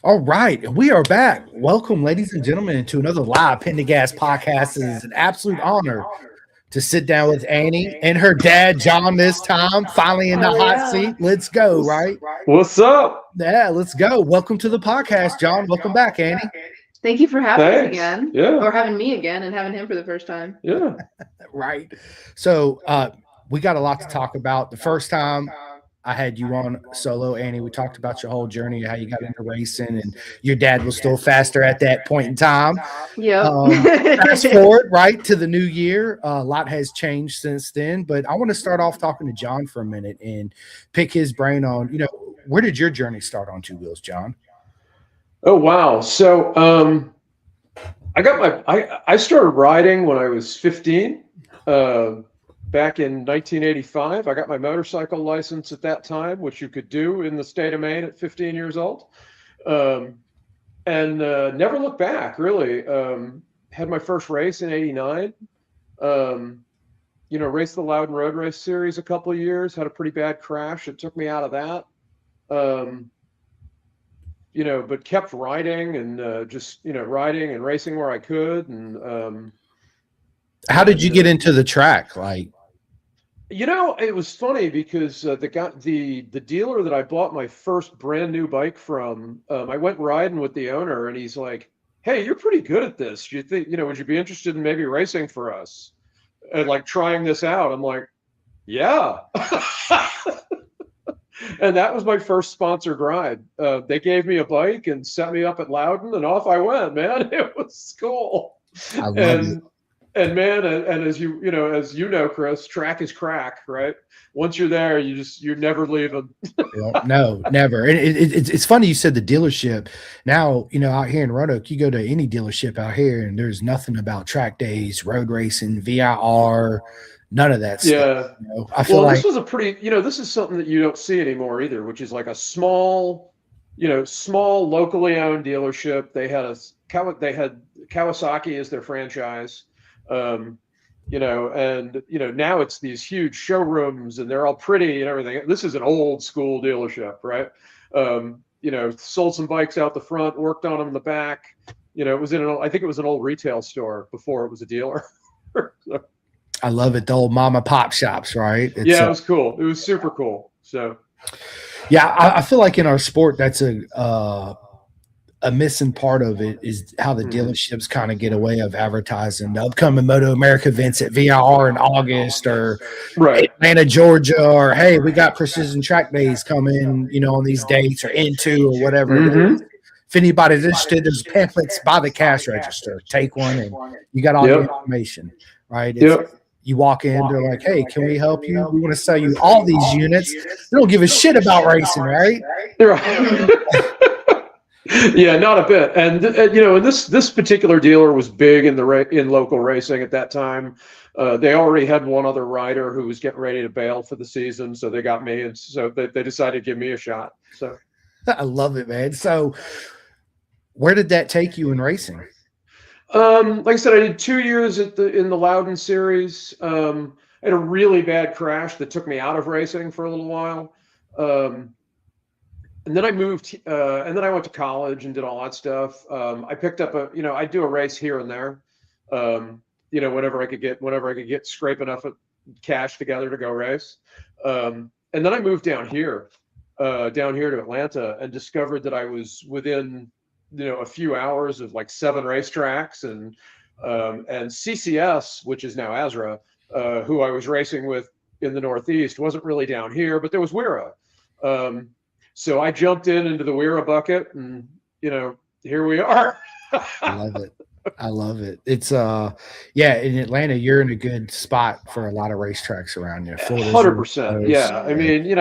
All right, we are back. Welcome, ladies and gentlemen, to another live Pin to Gas podcast. It is an absolute honor to sit down with Annie and her dad, John, this time. Finally in the Oh hot yeah. seat. Let's go, right? What's up? Yeah, let's go. Welcome to the podcast, John. Welcome back, Annie. Thank you for having us Thanks. again. Yeah. Or having me again and having him for the first time. Yeah. Right. So we got a lot to talk about. The first time I had you on solo, Annie, we talked about your whole journey, how you got into racing, and your dad was still faster at that point in time. Yep. Fast forward right to the new year. A lot has changed since then, but I want to start off talking to John for a minute and pick his brain on, where did your journey start on two wheels, John? Oh wow. So I started riding when I was 15. Back in 1985, I got my motorcycle license at that time, which you could do in the state of Maine at 15 years old, and never looked back. Really, had my first race in '89. Raced the Loudon Road Race Series a couple of years. Had a pretty bad crash. It took me out of that. But kept riding and just riding and racing where I could. And how did you get into the track? Like, it was funny because the dealer that I bought my first brand new bike from, I went riding with the owner, and he's like, "Hey, you're pretty good at this. You think, would you be interested in maybe racing for us and like trying this out?" I'm like, "Yeah." And that was my first sponsored ride. They gave me a bike and set me up at Loudon, and off I went, man. It was cool. I love it. And man, and as you know, Chris, track is crack, right? Once you're there, you're never leaving. No, never. And it's funny you said the dealership. Now, out here in Roanoke, you go to any dealership out here, and there's nothing about track days, road racing, VIR, none of that stuff. Yeah. I feel like this was a pretty, this is something that you don't see anymore either, which is like a small locally owned dealership. They had Kawasaki as their franchise. Now it's these huge showrooms, and they're all pretty and everything. This is an old school dealership, right? Sold some bikes out the front, worked on them in the back. I think it was an old retail store before it was a dealer. So, I love it. The old mama pop shops, right? it was cool. It was super cool. So, yeah, I feel like in our sport, that's a missing part of it is how the dealerships kind of get away of advertising the upcoming Moto America events at VIR in August, or Atlanta, Georgia, or hey, we got Precision Track Days coming, on these dates, or into, or whatever. Mm-hmm. If anybody's interested, there's pamphlets by the cash register. Take one, and you got all the information, right? You walk in, they're like, "Hey, can we help you? We want to sell you all these units." They don't give a shit about racing, right? Yeah, not a bit. And and this particular dealer was big in local racing at that time. They already had one other rider who was getting ready to bail for the season, so they got me, and so they decided to give me a shot. So I love it, man. So where did that take you in racing? Like I said, I did 2 years in the Loudon series. I had a really bad crash that took me out of racing for a little while. And then I moved, and then I went to college and did all that stuff. I picked up I do a race here and there, whenever I could get scrape enough cash together to go race. And then I moved down here to Atlanta, and discovered that I was within, a few hours of like 7 racetracks, and CCS, which is now ASRA, who I was racing with in the Northeast, wasn't really down here, but there was WERA. So I jumped into the WERA bucket, and here we are. I love it. It's in Atlanta, you're in a good spot for a lot of racetracks around you. 100%. Yeah. I mean,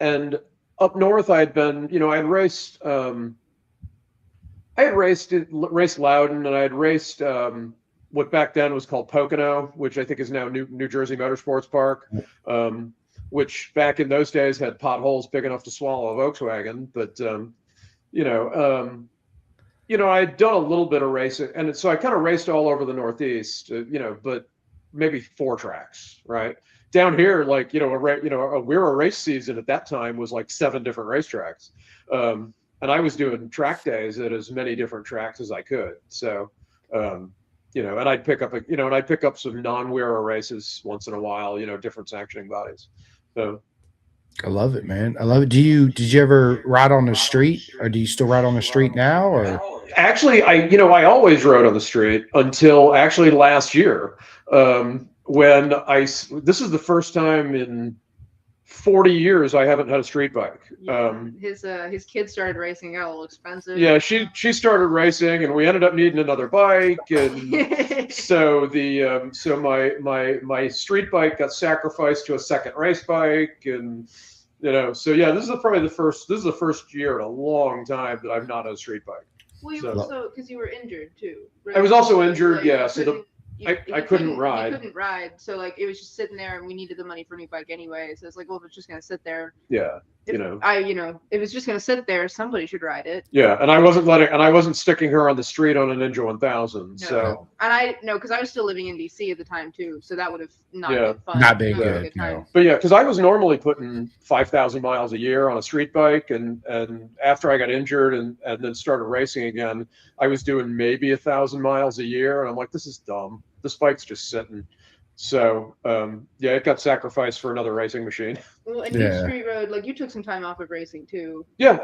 and up north I had been, I had raced Loudon, and I had raced what back then was called Pocono, which I think is now New Jersey Motorsports Park. Which back in those days had potholes big enough to swallow a Volkswagen. But, I had done a little bit of racing, and so I kind of raced all over the Northeast, but maybe 4 tracks, right? Down here, like, a WERA race season at that time was like 7 different racetracks. and I was doing track days at as many different tracks as I could. So, you know, and I'd pick up, and I'd pick up some non-Wera races once in a while, different sanctioning bodies. So I love it, man. I love it. Did you ever ride on the street, or do you still ride on the street now? Or actually, I always rode on the street until actually last year, when this is the first time in 40 years I haven't had a street bike. His kids started racing, got a little expensive. Yeah, she started racing, and we ended up needing another bike, and so my street bike got sacrificed to a second race bike, and so yeah, this is the first year in a long time that I've not had a street bike. Well, you were also because you were injured too. Right? I was also injured, like, yeah. So I couldn't ride. You couldn't ride, so like it was just sitting there, and we needed the money for a new bike anyway. So it's like, well, if it's just gonna sit there, yeah, if it was just gonna sit there, somebody should ride it. Yeah, and I wasn't sticking her on the street on a Ninja 1000. No. So and because I was still living in DC at the time too, so that would have not Yeah. been fun. not being Not been a good? time. No. but yeah, because I was normally putting 5,000 miles a year on a street bike, and after I got injured and then started racing again, I was doing maybe 1,000 miles a year, and I'm like, this is dumb. This bike's just sitting. So yeah, it got sacrificed for another racing machine. Well, and Yeah. you street rode, like you took some time off of racing too. Yeah.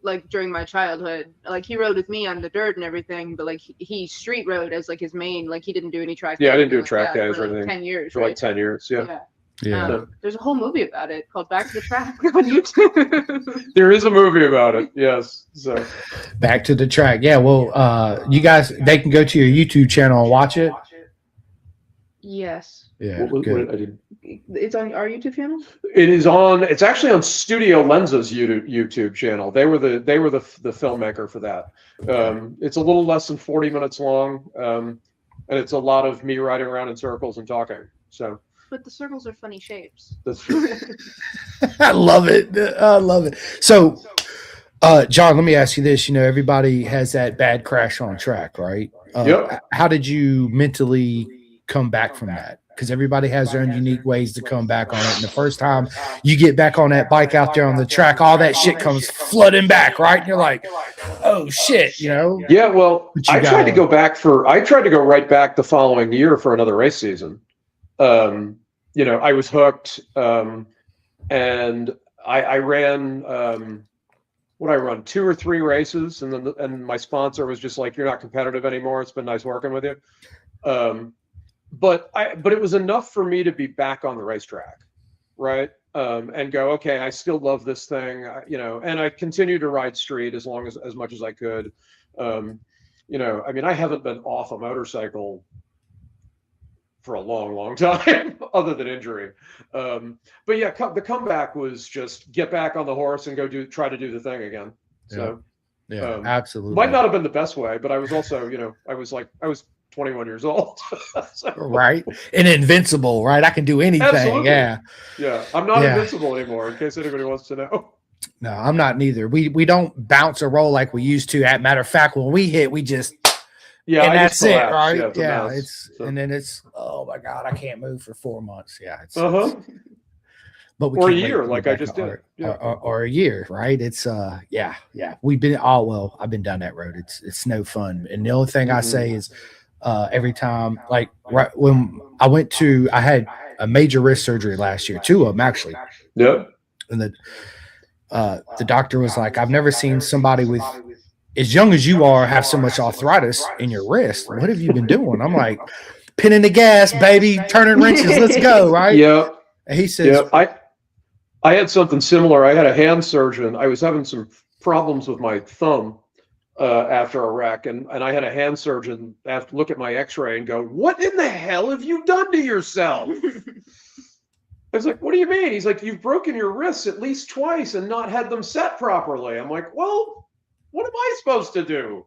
Like during my childhood, like he rode with me on the dirt and everything, but like he street rode as like his main, like he didn't do any track. Yeah, I didn't do like track that days for or like anything 10 years, for right? like 10 years. Yeah. Yeah. There's a whole movie about it called Back to the Track on YouTube. There is a movie about it. Yes. So Back to the track. Yeah. Well, you guys, they can go to your YouTube channel and watch it. Yes. Yeah. what Good. I did. It's on our YouTube channel? It's actually on Studio Lens's YouTube channel. They were the filmmaker for that. It's a little less than 40 minutes long, and it's a lot of me riding around in circles and talking. So But the circles are funny shapes. that's true. I love it. I love it. So, John, let me ask you this. Everybody has that bad crash on track, right? Yep. How did you mentally come back from that? Because everybody has their own unique ways to come back on it. And the first time you get back on that bike out there on the track, all that shit comes flooding back, right? And you're like, oh shit, Yeah, well, I tried to go right back the following year for another race season. I was hooked, and I ran what I run 2 or 3 races, and my sponsor was just like, "You're not competitive anymore. It's been nice working with you." But it was enough for me to be back on the racetrack, right? And go, okay, I still love this thing, and I continued to ride street as much as I could. I haven't been off a motorcycle for a long, long time, other than injury. But yeah, the comeback was just get back on the horse and try to do the thing again. So yeah, absolutely. Might not have been the best way, but I was also, I was 21 years old. So, right. And invincible, right? I can do anything. Absolutely. Yeah. Yeah. I'm not invincible anymore, in case anybody wants to know. No, I'm not neither. We don't bounce or roll like we used to. As a matter of fact, when we hit, we just and that's it, right? Yeah. And then it's oh my God, I can't move for 4 months. Yeah. But we or a can't year, wait like I just did. Or a year, right? It's yeah. We've been I've been down that road. It's no fun. And the only thing I say is every time, like right when I had a major wrist surgery last year, 2 of them actually. Yep. And the doctor was like, I've never seen somebody with as young as you are have so much arthritis in your wrist. What have you been doing? I'm like, pinning the gas, baby, turning wrenches, let's go, right? Yeah. And he says, I had something similar. I had a hand surgeon. I was having some problems with my thumb after a wreck, and I had a hand surgeon have to look at my x-ray and go, what in the hell have you done to yourself? I was like, what do you mean? He's like, you've broken your wrists at least twice and not had them set properly. I'm like, well, what am I supposed to do?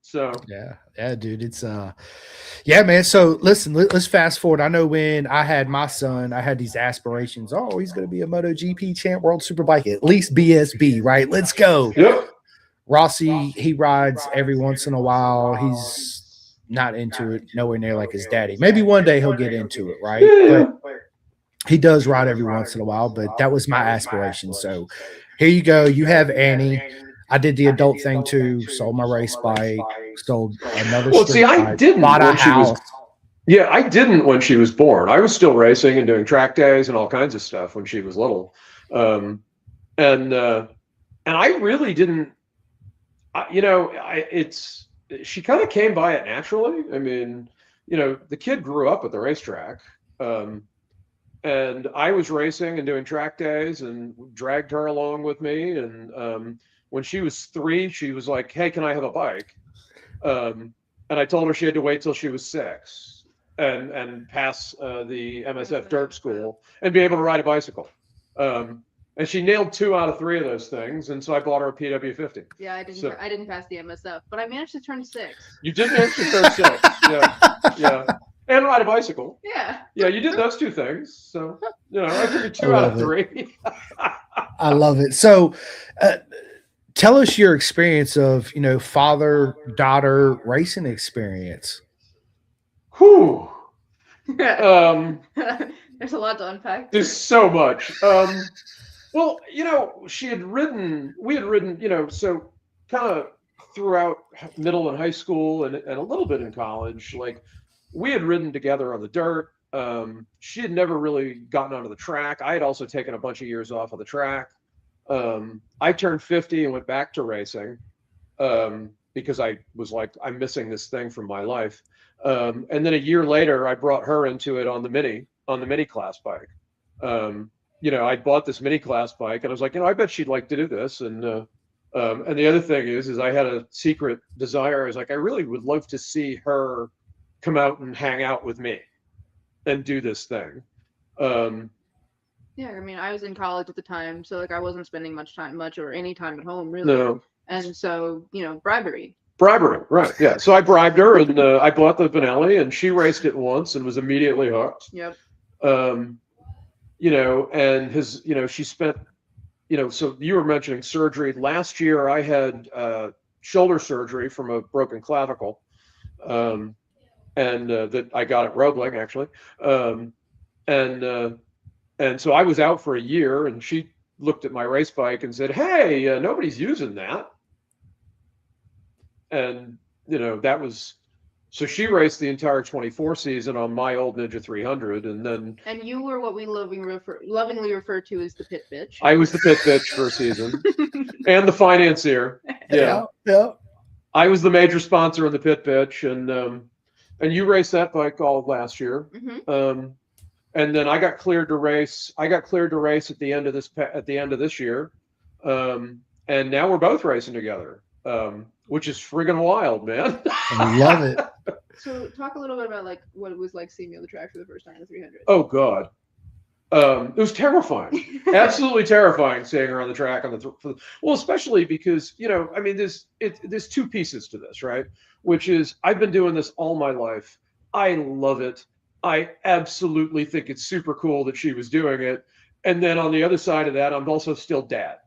So yeah, dude, it's yeah, man. So listen, let's fast forward. I know when I had my son, I had these aspirations. Oh, he's going to be a MotoGP champ, World Superbike, at least BSB, right? Let's go. Yep. Rossi, he rides every once in a while. He's not into it, nowhere near like his daddy. Maybe one day he'll get into it, right? Yeah. But He does ride every once in a while, but that was my aspiration. So here you go. You have Annie. I did the adult thing too. Sold my race bike. Sold another Well, see, street I bike. didn't Bought a when she was. house. Yeah, I didn't when she was born. I was still racing and doing track days and all kinds of stuff when she was little, um, and I really didn't. It's she kind of came by it naturally. I mean, the kid grew up at the racetrack, um, and I was racing and doing track days and dragged her along with me. And when she was 3, she was like, "Hey, can I have a bike?" And I told her she had to wait till she was 6 and pass the MSF dirt school and be able to ride a bicycle. And she nailed 2 out of 3 of those things, and so I bought her a PW50. Yeah, I didn't pass the MSF, but I managed to turn 6. You did manage to turn 6, yeah, and ride a bicycle. Yeah, you did those 2 things. So I figured 2 out of 3. I love it. So, tell us your experience of father-daughter racing experience. Whew. There's a lot to unpack. There's so much. Well, we had ridden, so kind of throughout middle and high school and a little bit in college, like we had ridden together on the dirt. She had never really gotten onto the track. I had also taken a bunch of years off of the track. I turned 50 and went back to racing because I was like, I'm missing this thing from my life. And then a year later, I brought her into it on the mini class bike. I bought this mini class bike, and I was like, I bet she'd like to do this. And the other thing is I had a secret desire. I was like, I really would love to see her come out and hang out with me and do this thing. Yeah, I mean, I was in college at the time, so like I wasn't spending much or any time at home really. No. And so, bribery, right? Yeah. So I bribed her, and I bought the Benelli, and she raced it once and was immediately hooked. Yep. And she spent, so you were mentioning surgery. Last year I had shoulder surgery from a broken clavicle, and that I got at Roebling actually. And so I was out for a year, and she looked at my race bike and said, "Hey, nobody's using that." And, that was, so she raced the entire 24 season on my old Ninja 300. And then. And you were what we lovingly refer to as the pit bitch. I was the pit bitch for a season and the financier. Yeah. I was the major sponsor of the pit bitch. And you raced that bike all of last year. Mm-hmm. And then I got cleared to race. at the end of this year. And now we're both racing together, which is friggin' wild, man. I love it. So talk a little bit about like what it was like seeing me on the track for the first time in the 300. Oh God. It was terrifying, absolutely terrifying seeing her on the track well, especially because, there's 2 pieces to this, right? Which is I've been doing this all my life. I love it. I absolutely think it's super cool that she was doing it. And then on the other side of that, I'm also still dad,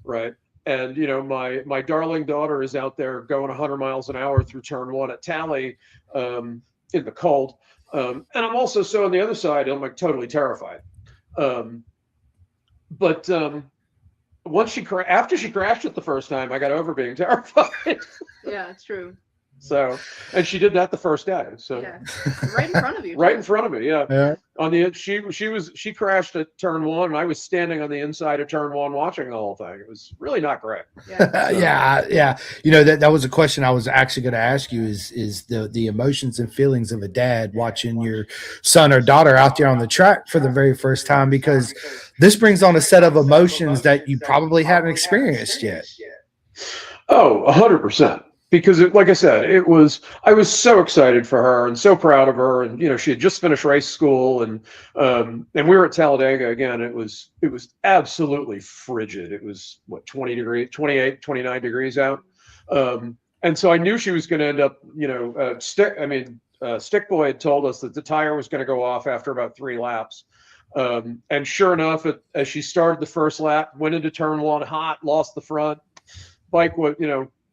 right? And, my darling daughter is out there going 100 miles an hour through turn 1 at Tally in the cold. And I'm also, so on the other side, I'm like totally terrified. But after she crashed it the first time, I got over being terrified. Yeah, it's true. So, and she did that the first day. So yeah. Right in front of you. Right in front of me. Yeah. On the she crashed at turn 1, and I was standing on the inside of turn 1 watching the whole thing. It was really not great. Yeah. Yeah. That was a question I was actually going to ask you is the emotions and feelings of a dad watching your son or daughter out there on the track for the very first time, because this brings on a set of emotions that you probably haven't experienced yet. Oh, 100%. Because like I said, I was so excited for her and so proud of her. And, she had just finished race school, and we were at Talladega again. It was absolutely frigid. It was 28, 29 degrees out. And so I knew she was going to end up, Stick Boy had told us that the tire was going to go off after about 3 laps. And sure enough, as she started the first lap, went into turn 1 hot, lost the front,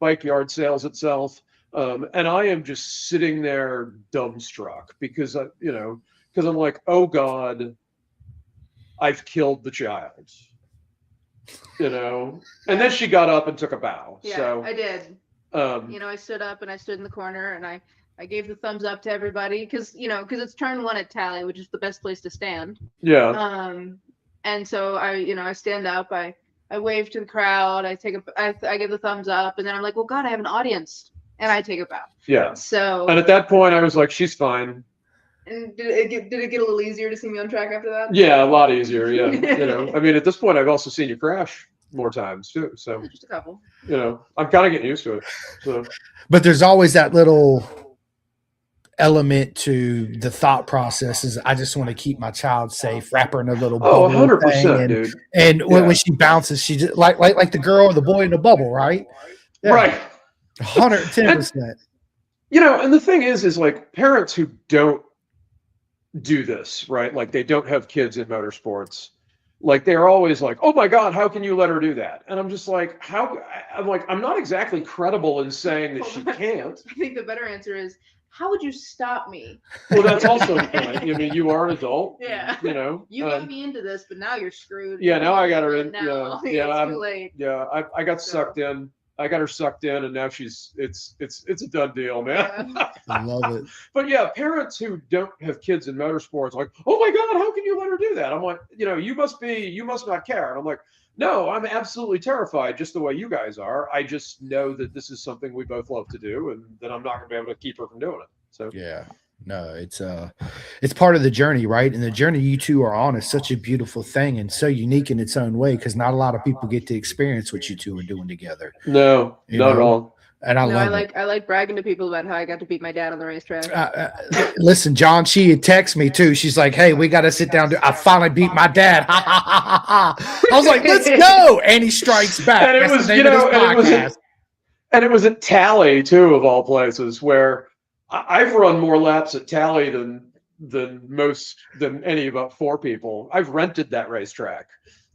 bike yard sales itself. And I am just sitting there dumbstruck because I'm like, oh God, I've killed the child. You know, and then she got up and took a bow. Yeah, So I did. You know, I stood up and I stood in the corner and I gave the thumbs up to everybody because it's turn 1 at Tally, which is the best place to stand. yeah, And so I stand up, I wave to the crowd, I give the thumbs up, and then I'm like, well, God, I have an audience, and I take a bow. yeah. So. And at that point, I was like, she's fine. And did it get a little easier to see me on track after that? Yeah, a lot easier. Yeah, you know, I mean, at this point, I've also seen you crash more times too. So Just a couple. you know, I'm kind of getting used to it. So, But there's always that little element to the thought process is I just want to keep my child safe, wrap her in a little bubble 100%, thing, dude. and when she bounces, she just like the girl or the boy in the bubble, right? Yeah. Right. 110%. You know, and the thing is like parents who don't do this, right? Like they don't have kids in motorsports. Like they're always like, oh my God, how can you let her do that? And I'm just like, I'm not exactly credible in saying that she can't. I think the better answer is, how would you stop me? Well, that's also the point. I mean, you are an adult. Yeah. You know. You got me into this, but now you're screwed. Yeah, now I got her in. Now. Yeah, It's too late. Yeah, I got sucked in. I got her sucked in, and now it's a done deal, man. Yeah. I love it. But yeah, parents who don't have kids in motorsports, like, oh my God, how can you let her do that? I'm like, you must not care. And I'm like, no, I'm absolutely terrified, just the way you guys are. I just know that this is something we both love to do, and that I'm not going to be able to keep her from doing it. So yeah. No, it's part of the journey, right? And the journey you two are on is such a beautiful thing and so unique in its own way because not a lot of people get to experience what you two are doing together. No, not at all. And I like bragging to people about how I got to beat my dad on the racetrack. Listen, John, she had texted me too. She's like, "Hey, we got to sit down. I finally beat my dad." Ha, ha, ha, ha, ha. I was like, "Let's go!" And he strikes back. And it was, it was at Tally too, of all places, where I've run more laps at Tally than any about 4 people. I've rented that racetrack.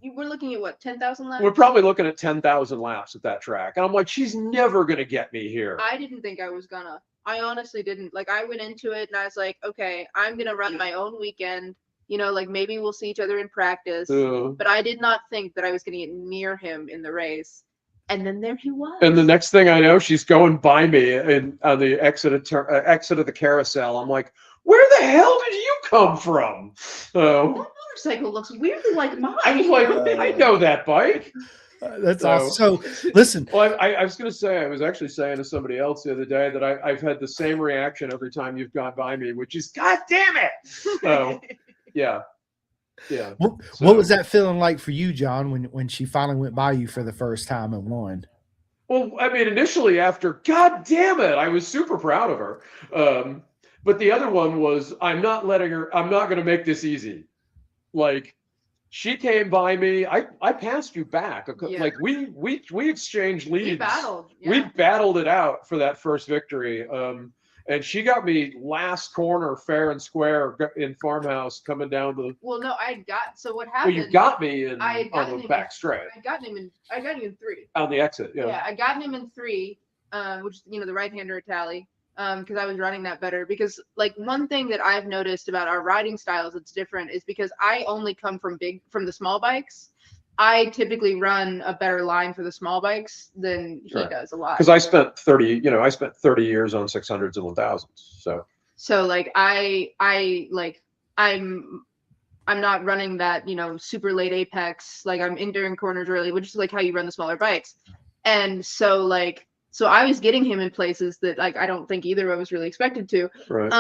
We're looking at what, 10,000 laps? We're probably looking at 10,000 laps at that track. And I'm like, she's never going to get me here. I didn't think I was gonna. I honestly didn't. Like, I went into it and I was like, okay, I'm going to run my own weekend. Like maybe we'll see each other in practice. But I did not think that I was going to get near him in the race. And then there he was. And the next thing I know, she's going by me on the exit of the carousel. I'm like, where the hell did you come from? That motorcycle looks weirdly like mine. I was like, I know that bike. That's awesome. So listen. Well, I was going to say, I was actually saying to somebody else the other day that I've had the same reaction every time you've gone by me, which is, God damn it. So, yeah. Yeah. What was that feeling like for you, John, when she finally went by you for the first time and won? Well, I mean, initially after, God damn it, I was super proud of her. But the other one was, I'm not going to make this easy. Like, she came by me. I passed you back. Yeah. Like we exchanged leads. We battled. Yeah. We battled it out for that first victory. And she got me last corner, fair and square in Farmhouse coming down the. Well, no, so what happened? Well, you got me on the back straight. I got him in 3. On the exit, yeah. Yeah, I got him in 3, which the right-hander at Tally, because I was running that better. Because like one thing that I've noticed about our riding styles that's different is because I only come from the small bikes. I typically run a better line for the small bikes than he does a lot. Because I spent 30 years on 600s and 1000s. So like I'm not running that, super late apex. Like I'm entering corners early, which is like how you run the smaller bikes. And so I was getting him in places that like I don't think either of us really expected to. Right.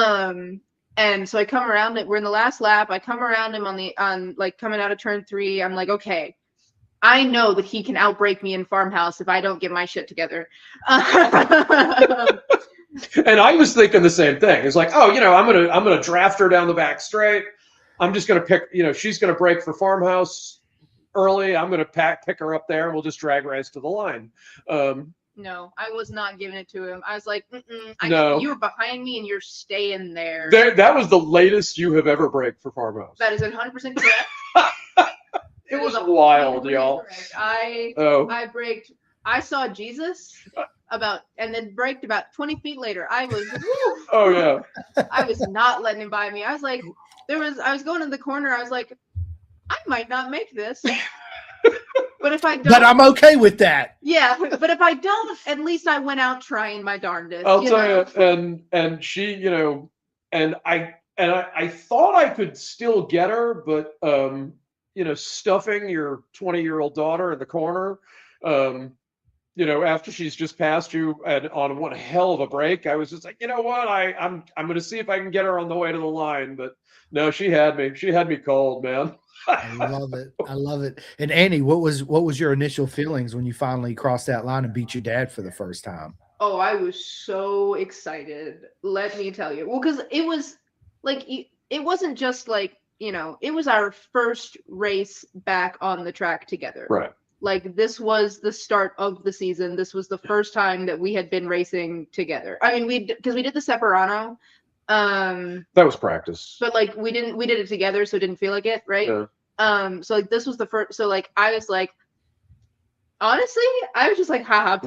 And so I come around it. We're in the last lap. I come around him on coming out of turn 3. I'm like, okay, I know that he can outbrake me in Farmhouse if I don't get my shit together. And I was thinking the same thing. It's like, oh, I'm gonna draft her down the back straight. I'm just gonna pick, she's gonna break for Farmhouse early. I'm gonna pick her up there, and we'll just drag race to the line. No, I was not giving it to him. I was like, no. You were behind me and you're staying there. That was the latest you have ever braked for Farmhouse. That is 100% correct. It was wild, y'all. I braked. I saw Jesus and then braked about 20 feet later. I was. Oh yeah. I was not letting him by me. I was like, I was going in the corner. I was like, I might not make this. But if I don't, But I'm okay with that. yeah. But if I don't, at least I went out trying my darndest. I'll tell you, and she, and I thought I could still get her, but stuffing your 20-year-old daughter in the corner, after she's just passed you and on one hell of a break, I was just like, you know what, I'm going to see if I can get her on the way to the line, but no, she had me cold, man. I love it. I love it. And Annie, what was your initial feelings when you finally crossed that line and beat your dad for the first time? Oh, I was so excited. Let me tell you. Well, because it was like, it wasn't just like, it was our first race back on the track together. Right. Like, this was the start of the season. This was the first time that we had been racing together. I mean, because we did the Separano. That was practice. But like we did it together, so it didn't feel like it, right? Yeah. So like this was the first. So like I was like, honestly, I was just like, haha.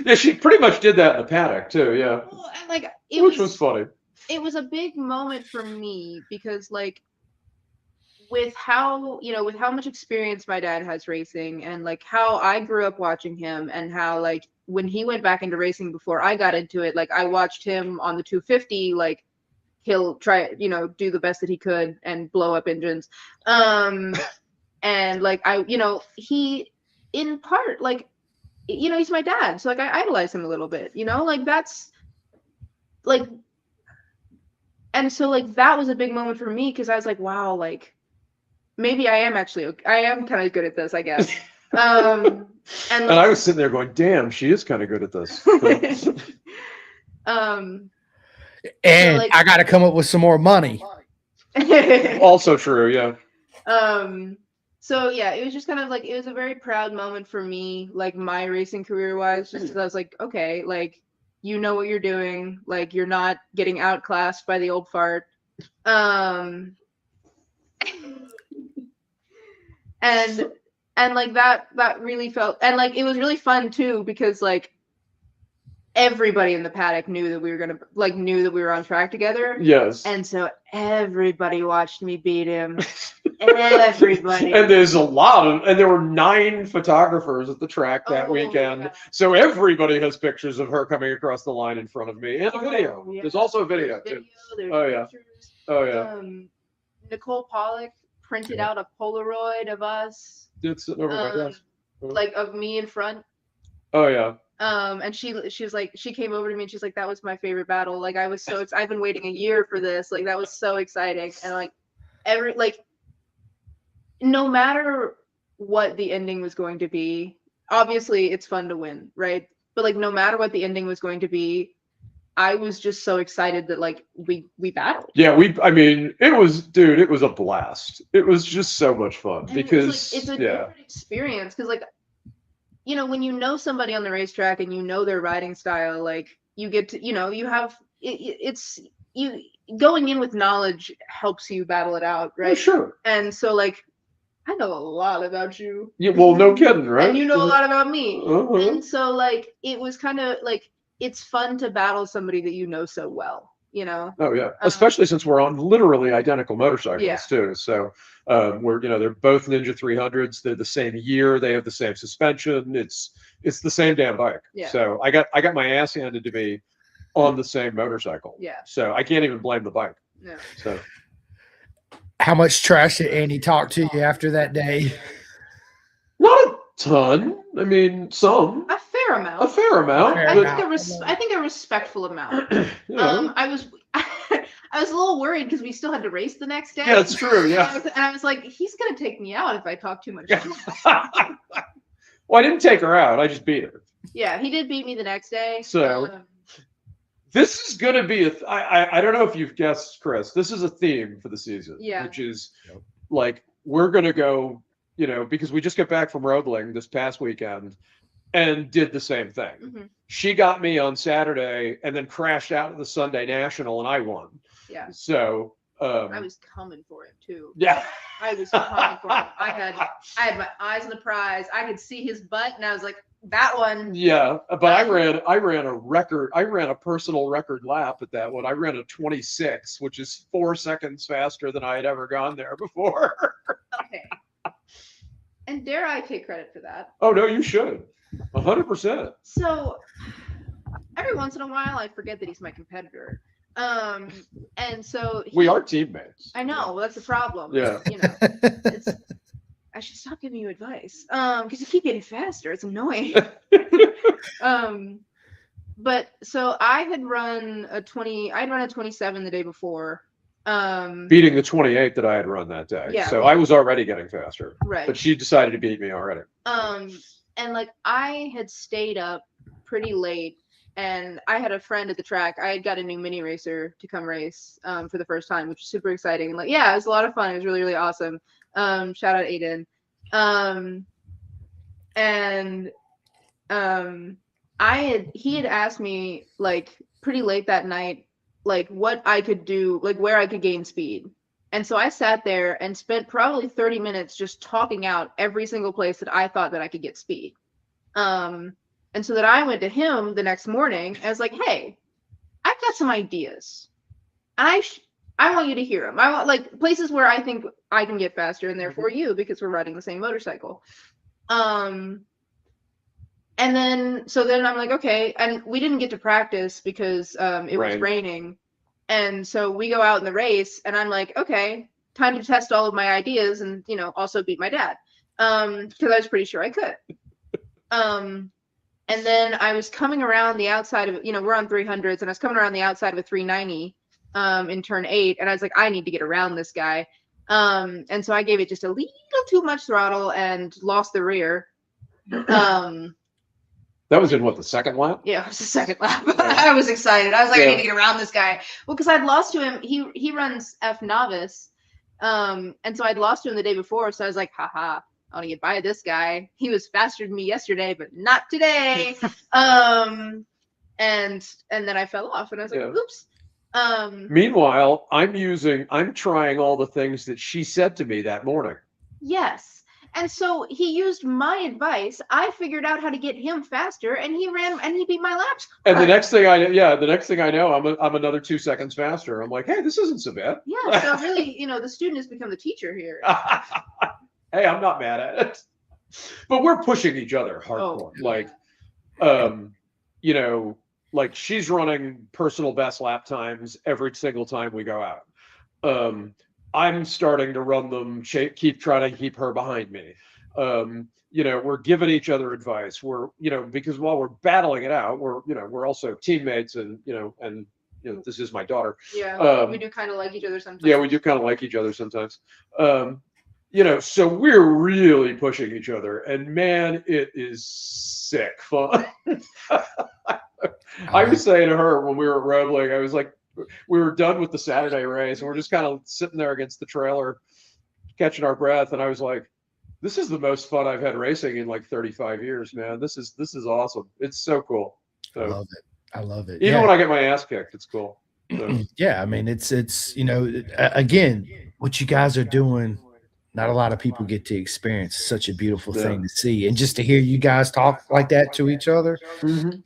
Yeah, she pretty much did that in the paddock too. Yeah. Well, and like which was funny. It was a big moment for me because like with how much experience my dad has racing and like how I grew up watching him and how like when he went back into racing before I got into it, like I watched him on the 250, like he'll try, do the best that he could and blow up engines. And like he in part, like, he's my dad. So like I idolize him a little bit, like that's like, and so like that was a big moment for me because I was like, wow, like maybe I am kind of good at this, I guess. And I was sitting there going, damn, she is kind of good at this. And so like, I got to come up with some more money. Also true, yeah. So yeah, it was just kind of like, it was a very proud moment for me, like my racing career wise, just because I was like, okay, like, you know what you're doing, like you're not getting outclassed by the old fart. And like that really felt, and like it was really fun too because like everybody in the paddock knew that we were on track together. Yes. And so everybody watched me beat him. Everybody. And there were 9 photographers at the track that weekend. Yeah. So everybody has pictures of her coming across the line in front of me and a video. Yeah. There's also a video too. Oh yeah. Pictures. Oh yeah. Nicole Pollock printed out a Polaroid of us. It's sitting over my desk. Like of me in front. Oh yeah. And she was like, she came over to me and she's like, that was my favorite battle. Like I was so I've been waiting a year for this. Like that was so exciting. And like no matter what the ending was going to be, obviously it's fun to win, right? But like no matter what the ending was going to be, I was just so excited that like we battled. Yeah, it was a blast. It was just so much fun and because it's a different experience because like, when you know somebody on the racetrack and you know their riding style, like you get to, you have it's you going in with knowledge helps you battle it out, right? Yeah, sure. And so like I know a lot about you. Yeah, well, no kidding, right? And you know a lot about me. And so like it was kind of like it's fun to battle somebody that you know so well, Oh yeah, especially since we're on literally identical motorcycles too. So we're they're both Ninja 300s. They're the same year. They have the same suspension. It's the same damn bike. Yeah. So I got my ass handed to me on the same motorcycle. Yeah. So I can't even blame the bike. No. So how much trash did Andy talk to you after that day? Not a ton. I mean, some. A fair amount. I think a respectful amount. Yeah. I was a little worried because we still had to race the next day. Yeah, it's true. Yeah. And I was like, he's gonna take me out if I talk too much. Well, I didn't take her out. I just beat her. Yeah, he did beat me the next day. So this is going to be I don't know if you've guessed, Chris. This is a theme for the season. Yeah. Which is like we're going to go. Because we just got back from Roebling this past weekend and did the same thing. Mm-hmm. She got me on Saturday and then crashed out of the Sunday National and I won. Yeah. So I was coming for him too. Yeah. I was coming for him. I had my eyes on the prize. I could see his butt, and I was like, that one. Yeah, but I ran a record. I ran a personal record lap at that one. I ran a 26, which is 4 seconds faster than I had ever gone there before. Okay. And dare I take credit for that? Oh no, you should. 100%. So every once in a while, I forget that he's my competitor. And so We are teammates. I know, well, that's the problem. Yeah. You know, I should stop giving you advice. Because you keep getting faster. It's annoying. But so I had run a 27 the day before. Beating the 28 that I had run that day. Yeah. So I was already getting faster. Right. But she decided to beat me already. And like I had stayed up pretty late, and I had a friend at the track. I had got a new mini racer to come race for the first time, which was super exciting. And like, yeah, it was a lot of fun. It was really, really awesome. Shout out Aiden. He had asked me like pretty late that night, like what I could do, like where I could gain speed. And so I sat there and spent probably 30 minutes just talking out every single place that I thought that I could get speed. And so that I went to him the next morning and I was like, hey, I've got some ideas. I want you to hear them. I want like places where I think I can get faster, and therefore you, because we're riding the same motorcycle. And then I'm like, okay. And we didn't get to practice because it was raining. And so we go out in the race, and I'm like, okay, time to test all of my ideas and, you know, also beat my dad. Because I was pretty sure I could. And then I was coming around the outside of, you know, we're on 300s, and I was coming around the outside of a 390 in turn 8. And I was like, I need to get around this guy. And so I gave it just a little too much throttle and lost the rear. That was in what, the second lap? Yeah, it was the second lap. I was excited. I was like, I need to get around this guy. Well, because I'd lost to him. He runs F novice. And so I'd lost to him the day before. So I was like, haha, I want to get by this guy. He was faster than me yesterday, but not today. And then I fell off, and I was like, oops. Meanwhile, I'm trying all the things that she said to me that morning. Yes. And so he used my advice. I figured out how to get him faster, and he ran and he beat my lap score. And the next thing I know, I'm another 2 seconds faster. I'm like, hey, this isn't so bad. Yeah. So really, you know, the student has become the teacher here. Hey, I'm not mad at it. But we're pushing each other hardcore. Like, you know, like she's running personal best lap times every single time we go out. I'm starting to run them, trying to keep her behind me. You know, we're giving each other advice. We're, you know, because while we're battling it out, we're also teammates, and this is my daughter. Yeah, we do kind of like each other sometimes. Yeah, we do kind of like each other sometimes. You know, so we're really pushing each other, and man, it is sick fun. I was saying to her when we were at Roebling, I was like, we were done with the Saturday race, and we're just kind of sitting there against the trailer, catching our breath. And I was like, this is the most fun I've had racing in like 35 years, man. This is awesome. It's so cool. So, I love it. Even when I get my ass kicked, it's cool. So. Yeah. I mean, it's, you know, again, what you guys are doing, not a lot of people get to experience. Such a beautiful thing to see, and just to hear you guys talk like that to each other.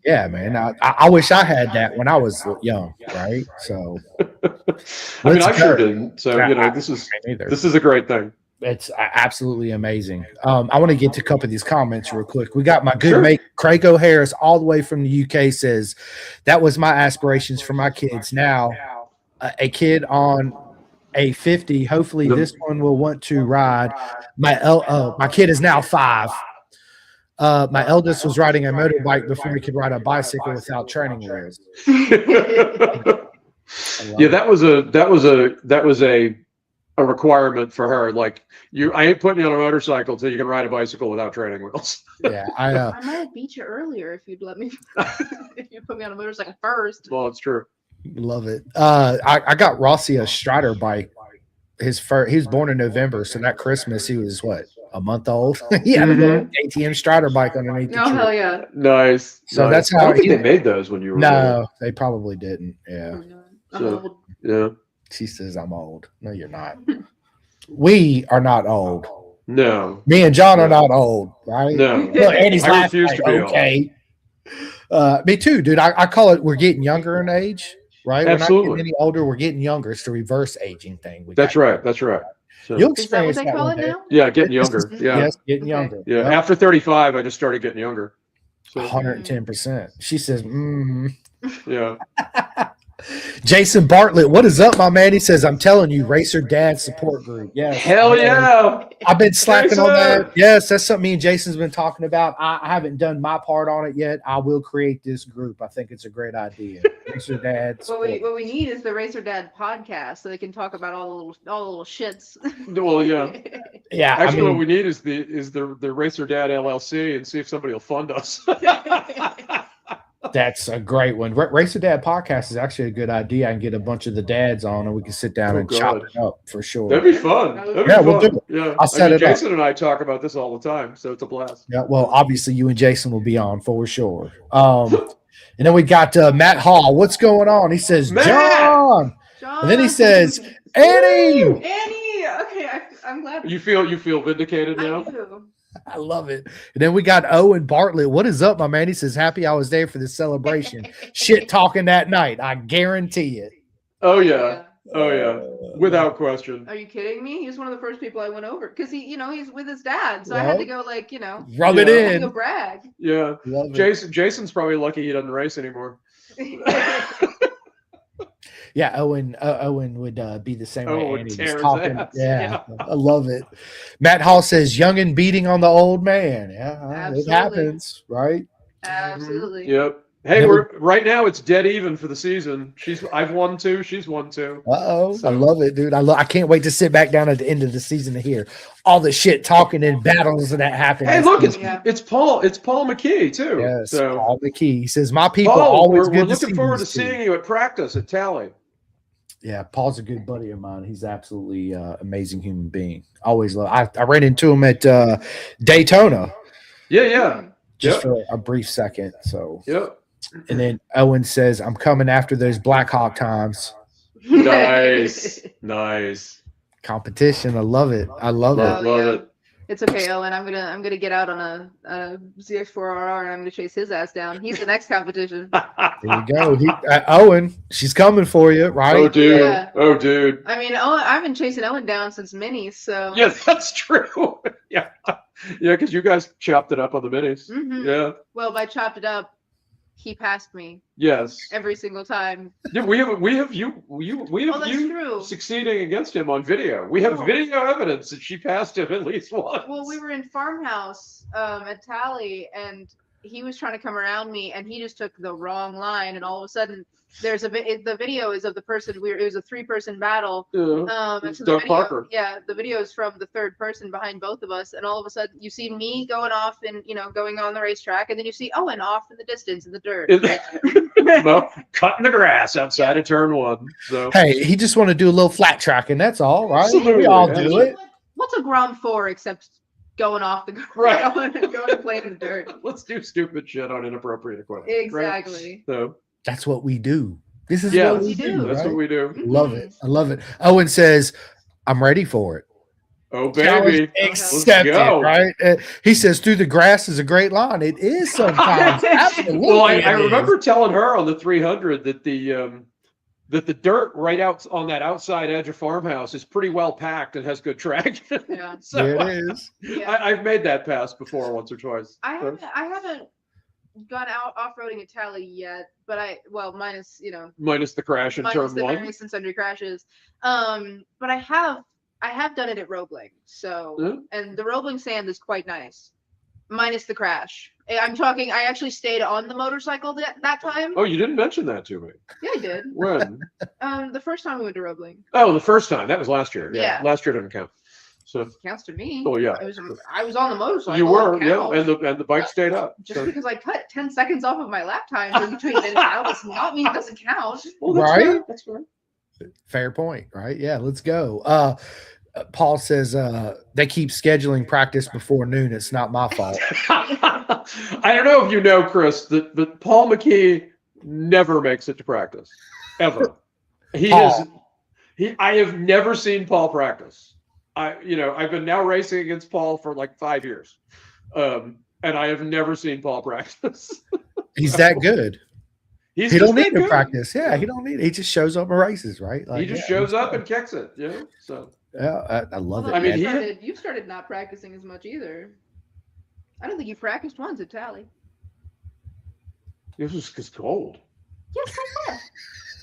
Yeah, man. I wish I had that when I was young, right? So, I mean, I sure didn't. So you know, this is a great thing. It's absolutely amazing. I want to get to a couple of these comments real quick. We got my good mate Craig O'Harris all the way from the UK says, that was my aspirations for my kids. Now, a kid on a 50. Hopefully this one will want to ride. My kid is now 5. My eldest was riding a motorbike before he could ride a bicycle without training wheels. Yeah, that was a requirement for her. Like, I ain't putting you on a motorcycle till you can ride a bicycle without training wheels. Yeah, I might have beat you earlier if you'd let me. If you put me on a motorcycle first. Well, it's true. Love it. I got Rossi a Strider bike. He was born in November, so that Christmas he was a month old. He had an ATM Strider bike underneath the tree. Hell yeah. Nice. So that's how I don't think they made those when you were No, they probably didn't. Yeah. So, yeah. She says I'm old. No, you're not. We are not old. No. Me and John are not old, right? No. Look, Andy's I laughing. refuse to be okay. Me too, dude. I call it we're getting younger in age, right? Absolutely. We're not getting any older. We're getting younger. It's the reverse aging thing. That's right. That's right. So, You'll Is that what experience they that call one it day. now? yeah, getting younger. Yeah. Yes, getting Okay. younger. Yeah. Yep. After 35, I just started getting younger. So, 110%. She says, yeah. Jason Bartlett, what is up, my man? He says, I'm telling you, Racer Dad support group. Yes. Hell yeah. I've been slacking on Jason! that. Yes, that's something me and Jason's been talking about. I haven't done my part on it yet. I will create this group. I think it's a great idea. Racer Dad support. What we need is the Racer Dad podcast so they can talk about all the little shits. Well, yeah. Yeah, Actually, what we need is the Racer Dad LLC and see if somebody will fund us. that's a great one. Racer Dad podcast is actually a good idea. I can get a bunch of the dads on and we can sit down and chop it up for sure. That'd be fun. That'd be Yeah, fun. we'll do it. Yeah. I'll set it up. Jason and I talk about this all the time, so it's a blast. Yeah, well, obviously you and Jason will be on for sure. And then we got Matt Hall. What's going on? He says, Matt! John. And then he says, Annie. Annie. Okay, I'm glad. You feel vindicated I now? do. I love it. And then we got Owen Bartlett. What is up, my man? He says, happy I was there for the celebration. Shit talking that night. I guarantee it. Oh yeah. Oh yeah. Without question. Are you kidding me? He was one of the first people I went over because he's with his dad, so I had to go rub it Yeah. in. go brag. Yeah. Love it. Jason's probably lucky he doesn't race anymore. Yeah, Owen would be the same Owen way. would Andy was tear his talking. ass. Yeah, I love it. Matt Hall says, youngin' beating on the old man. Yeah, it Absolutely. happens, right? Absolutely. Yep. Hey, Never- right now it's dead even for the season. I've won 2, she's won 2. Uh-oh. So- I love it, dude. I can't wait to sit back down at the end of the season to hear all the shit talking and battles that happen. Hey, this look, season. it's Paul McKee too. Yes, So Paul McKee. He says, my people Paul, always we're good looking forward to see you." seeing you at practice at Tally. Yeah, Paul's a good buddy of mine. He's absolutely amazing human being. Always love. I ran into him at Daytona Yeah. just Yep. for a brief second. So, Yep. and then Owen says, "I'm coming after those Blackhawk times." Nice. Competition. I love it. I love Oh, it. Love yeah. it. It's okay, Owen. I'm gonna get out on a ZX4RR and I'm gonna chase his ass down. He's the next competition. There you go. Owen, she's coming for you, right? Oh, dude. Yeah. Oh, dude. I mean, I've been chasing Owen down since minis, so Yeah, that's true. Yeah. Yeah, because you guys chopped it up on the minis. Mhm. Yeah. Well, by chopped it up, he passed me Yes. every single time. Yeah, we have you Oh, that's true. succeeding against him on video. We have Oh. video evidence that she passed him at least once. Well, we were in farmhouse at Tally, and he was trying to come around me, and he just took the wrong line, and all of a sudden, the video is of the person. It was a 3-person battle. Yeah. And It's so Doug the video, Parker. yeah, the video is from the third person behind both of us, and all of a sudden you see me going off and going on the racetrack, and then you see Owen off in the distance in the dirt. Well, cutting the grass outside of turn 1. So Hey, he just want to do a little flat tracking. That's all, right? Absolutely, We all yeah. do it. What's a Grom 4 except going off the Right. going and playing in the dirt? let's do stupid shit on inappropriate equipment. right? Exactly. So That's what we do. This is yeah, what we we do. do. that's right? what we do. Love it. I love it. Owen says, I'm ready for it. Oh Challenge baby, accepted, go. right? He says, through the grass is a great line. It is sometimes. Absolutely. Well, I it is. remember telling her on the 300 that the dirt right out on that outside edge of farmhouse is pretty well packed and has good traction. Yeah. So There it is. Yeah. I've made that pass before once or twice. I So, haven't gone out off-roading at Tally yet, but minus minus the crash in minus turn the 1. various and sundry crashes. But I have done it at Roebling. So Yeah. and the Roebling sand is quite nice. Minus the crash. I'm talking I actually stayed on the motorcycle that time. Oh, you didn't mention that to me. Yeah, I did. When? The first time we went to Roebling. Oh, the first time. That was last year. Yeah. Last year didn't count. So Counts to me. Oh, yeah. I was on the motorcycle. you were, it yeah, counts. and the bike stayed up. Just So. because I cut 10 seconds off of my lap time in between minutes now does not mean it doesn't count. Well, that's Right? fair. That's fair. Fair point, right? Yeah, let's go. Paul says they keep scheduling practice before noon. It's not my fault. I don't know if you know, Chris, that Paul McKee never makes it to practice. Ever. He Paul. I have never seen Paul practice. I've been now racing against Paul for like 5 years. And I have never seen Paul practice. He's that good. He's He just don't need that to good. practice. Yeah, he don't need it. He just shows up and races, right? He just shows up and kicks it, So yeah, I love it. I mean, you started not practicing as much either. I don't think you practiced once at Tally. This was because cold. Yes, I was.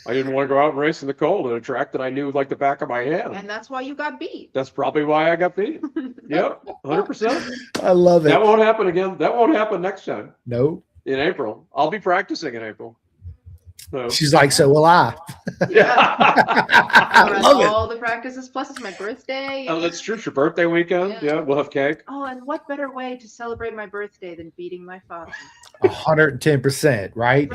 I didn't want to go out and race in the cold at a track that I knew like the back of my hand. And that's why you got beat. That's probably why I got beat. Yep, 100%. I love it. That won't happen again. That won't happen next time. No. In April. I'll be practicing in April. So. She's like, so will I. Yeah. I love it. All the practices, plus it's my birthday. Oh, that's true. It's your birthday weekend. Yeah, we'll have cake. Oh, and what better way to celebrate my birthday than beating my father? 110%, right?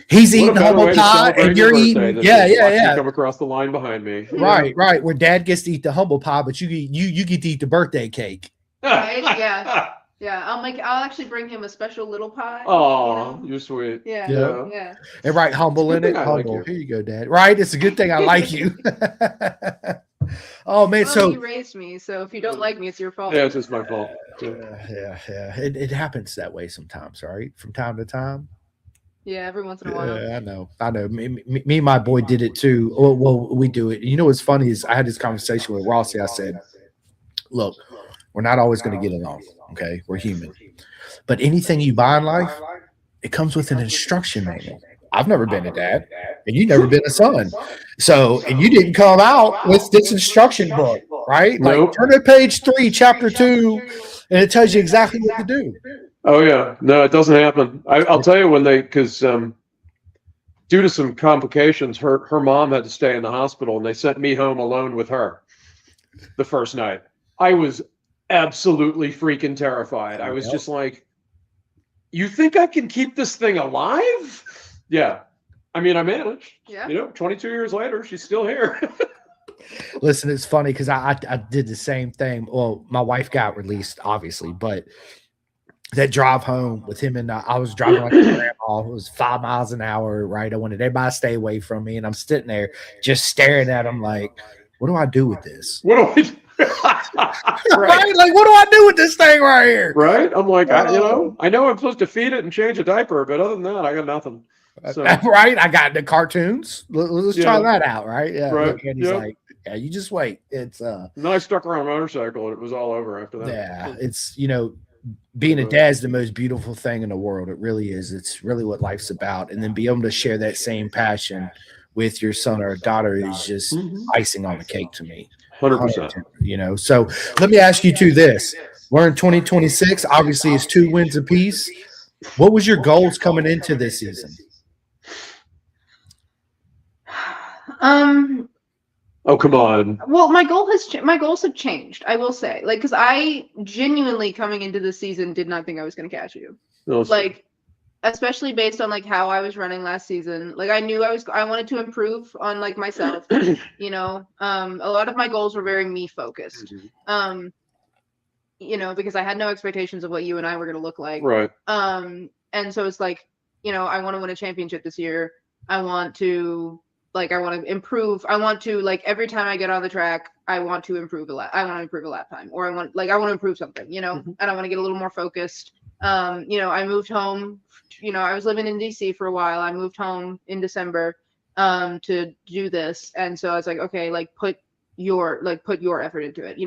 He's eating humble pie and you're eating. Yeah. You come across the line behind me. Right. Where Dad gets to eat the humble pie, but you get to eat the birthday cake. Right? Yeah. Yeah, I'll actually bring him a special little pie. Oh, you're sweet. Yeah. And write humble in it. Humble. Here you go, Dad. Right? It's a good thing I like you. Oh man, well, so you raised me, so if you don't like me, it's your fault. Yeah, it's just my fault. Yeah. It happens that way sometimes, right? From time to time. Yeah, every once in a while. Yeah, I know. Me and my boy did it too. Well, we do it. You know what's funny is I had this conversation with Rossi. I said, look, we're not always going to get along. Okay, we're human. But anything you buy in life, it comes with an instruction manual. I've never been a dad, and you've never been a son. So, and you didn't come out with this instruction book, right? Nope. Like turn to page 3, chapter 2, and it tells you exactly what to do. Oh yeah, no, it doesn't happen. I'll tell you because due to some complications, her mom had to stay in the hospital, and they sent me home alone with her the first night. I was absolutely freaking terrified. I was just like, you think I can keep this thing alive? Yeah. I mean, I managed. Yeah. 22 years later, she's still here. Listen, it's funny because I did the same thing. Well, my wife got released, obviously, but that drive home with him and I was driving like a grandma. It was 5 miles an hour, right? I wanted everybody to stay away from me, and I'm sitting there just staring at him like, what do I do with this? What do I do? Right? Like, what do I do with this thing right here? Right? I'm like, I know I'm supposed to feed it and change a diaper, but other than that, I got nothing. So. Right? I got the cartoons. Let's try that out, right? Yeah. Right. And he's like, yeah, you just wait. It's Then I stuck around a motorcycle, and it was all over after that. Yeah, it's being a dad is the most beautiful thing in the world. It really is. It's really what life's about. And then be able to share that same passion with your son or daughter is just icing on the cake to me. 100%. So let me ask you two this. We're in 2026. Obviously, it's 2 wins apiece. What was your goals coming into this season? Oh, come on. Well, my goals have changed, I will say. Like, because I genuinely coming into the season did not think I was going to catch you. No, like, especially based on like how I was running last season. Like, I knew I wanted to improve on like myself. A lot of my goals were very me focused. Because I had no expectations of what you and I were going to look like. Right. And so it's like, I want to win a championship this year. I want to improve. I want to, like, every time I get on the track, I want to improve a lap. I want to improve a lap time, or I want to improve something, and I want to get a little more focused. I moved home, I was living in DC for a while. I moved home in December, to do this. And so I was like, okay, put your effort into it.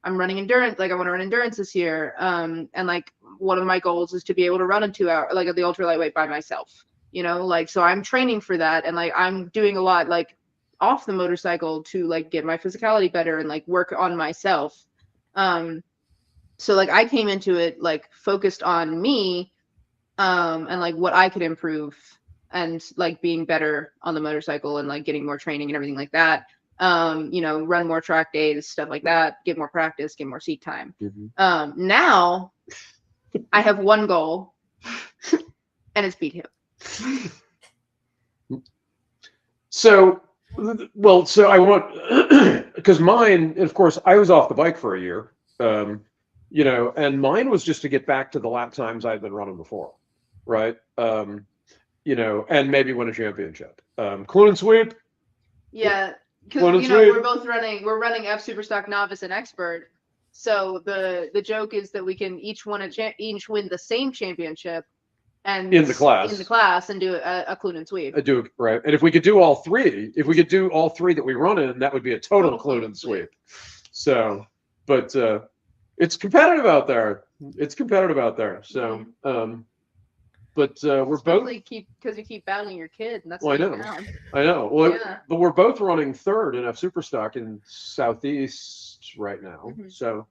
I'm running endurance. Like, I want to run endurance this year. And like, one of my goals is to be able to run in 2 hours, like, at the ultra lightweight by myself. So I'm training for that, and like I'm doing a lot like off the motorcycle to like get my physicality better and like work on myself. So like I came into it like focused on me, and like what I could improve, and like being better on the motorcycle and like getting more training and everything like that. Run more track days, stuff like that, get more practice, get more seat time. Now I have one goal, and it's beat him. So I want, because mine, of course, I was off the bike for a year, and mine was just to get back to the lap times I'd been running before, right? And maybe win a championship. Cloonan sweep. Yeah. because Cloonan you know Sweep. we're running F Superstock Novice and Expert. So the joke is that we can each win the same championship and In the class. and do a Cloonan Sweep. I do, right. And if we could do all three, that we run in, that would be a total Cloonan sweep. So, but it's competitive out there. So, but we're both because you keep battling your kid, and that's Well, I know. Well, but we're both running third in F Superstock in Southeast right now. So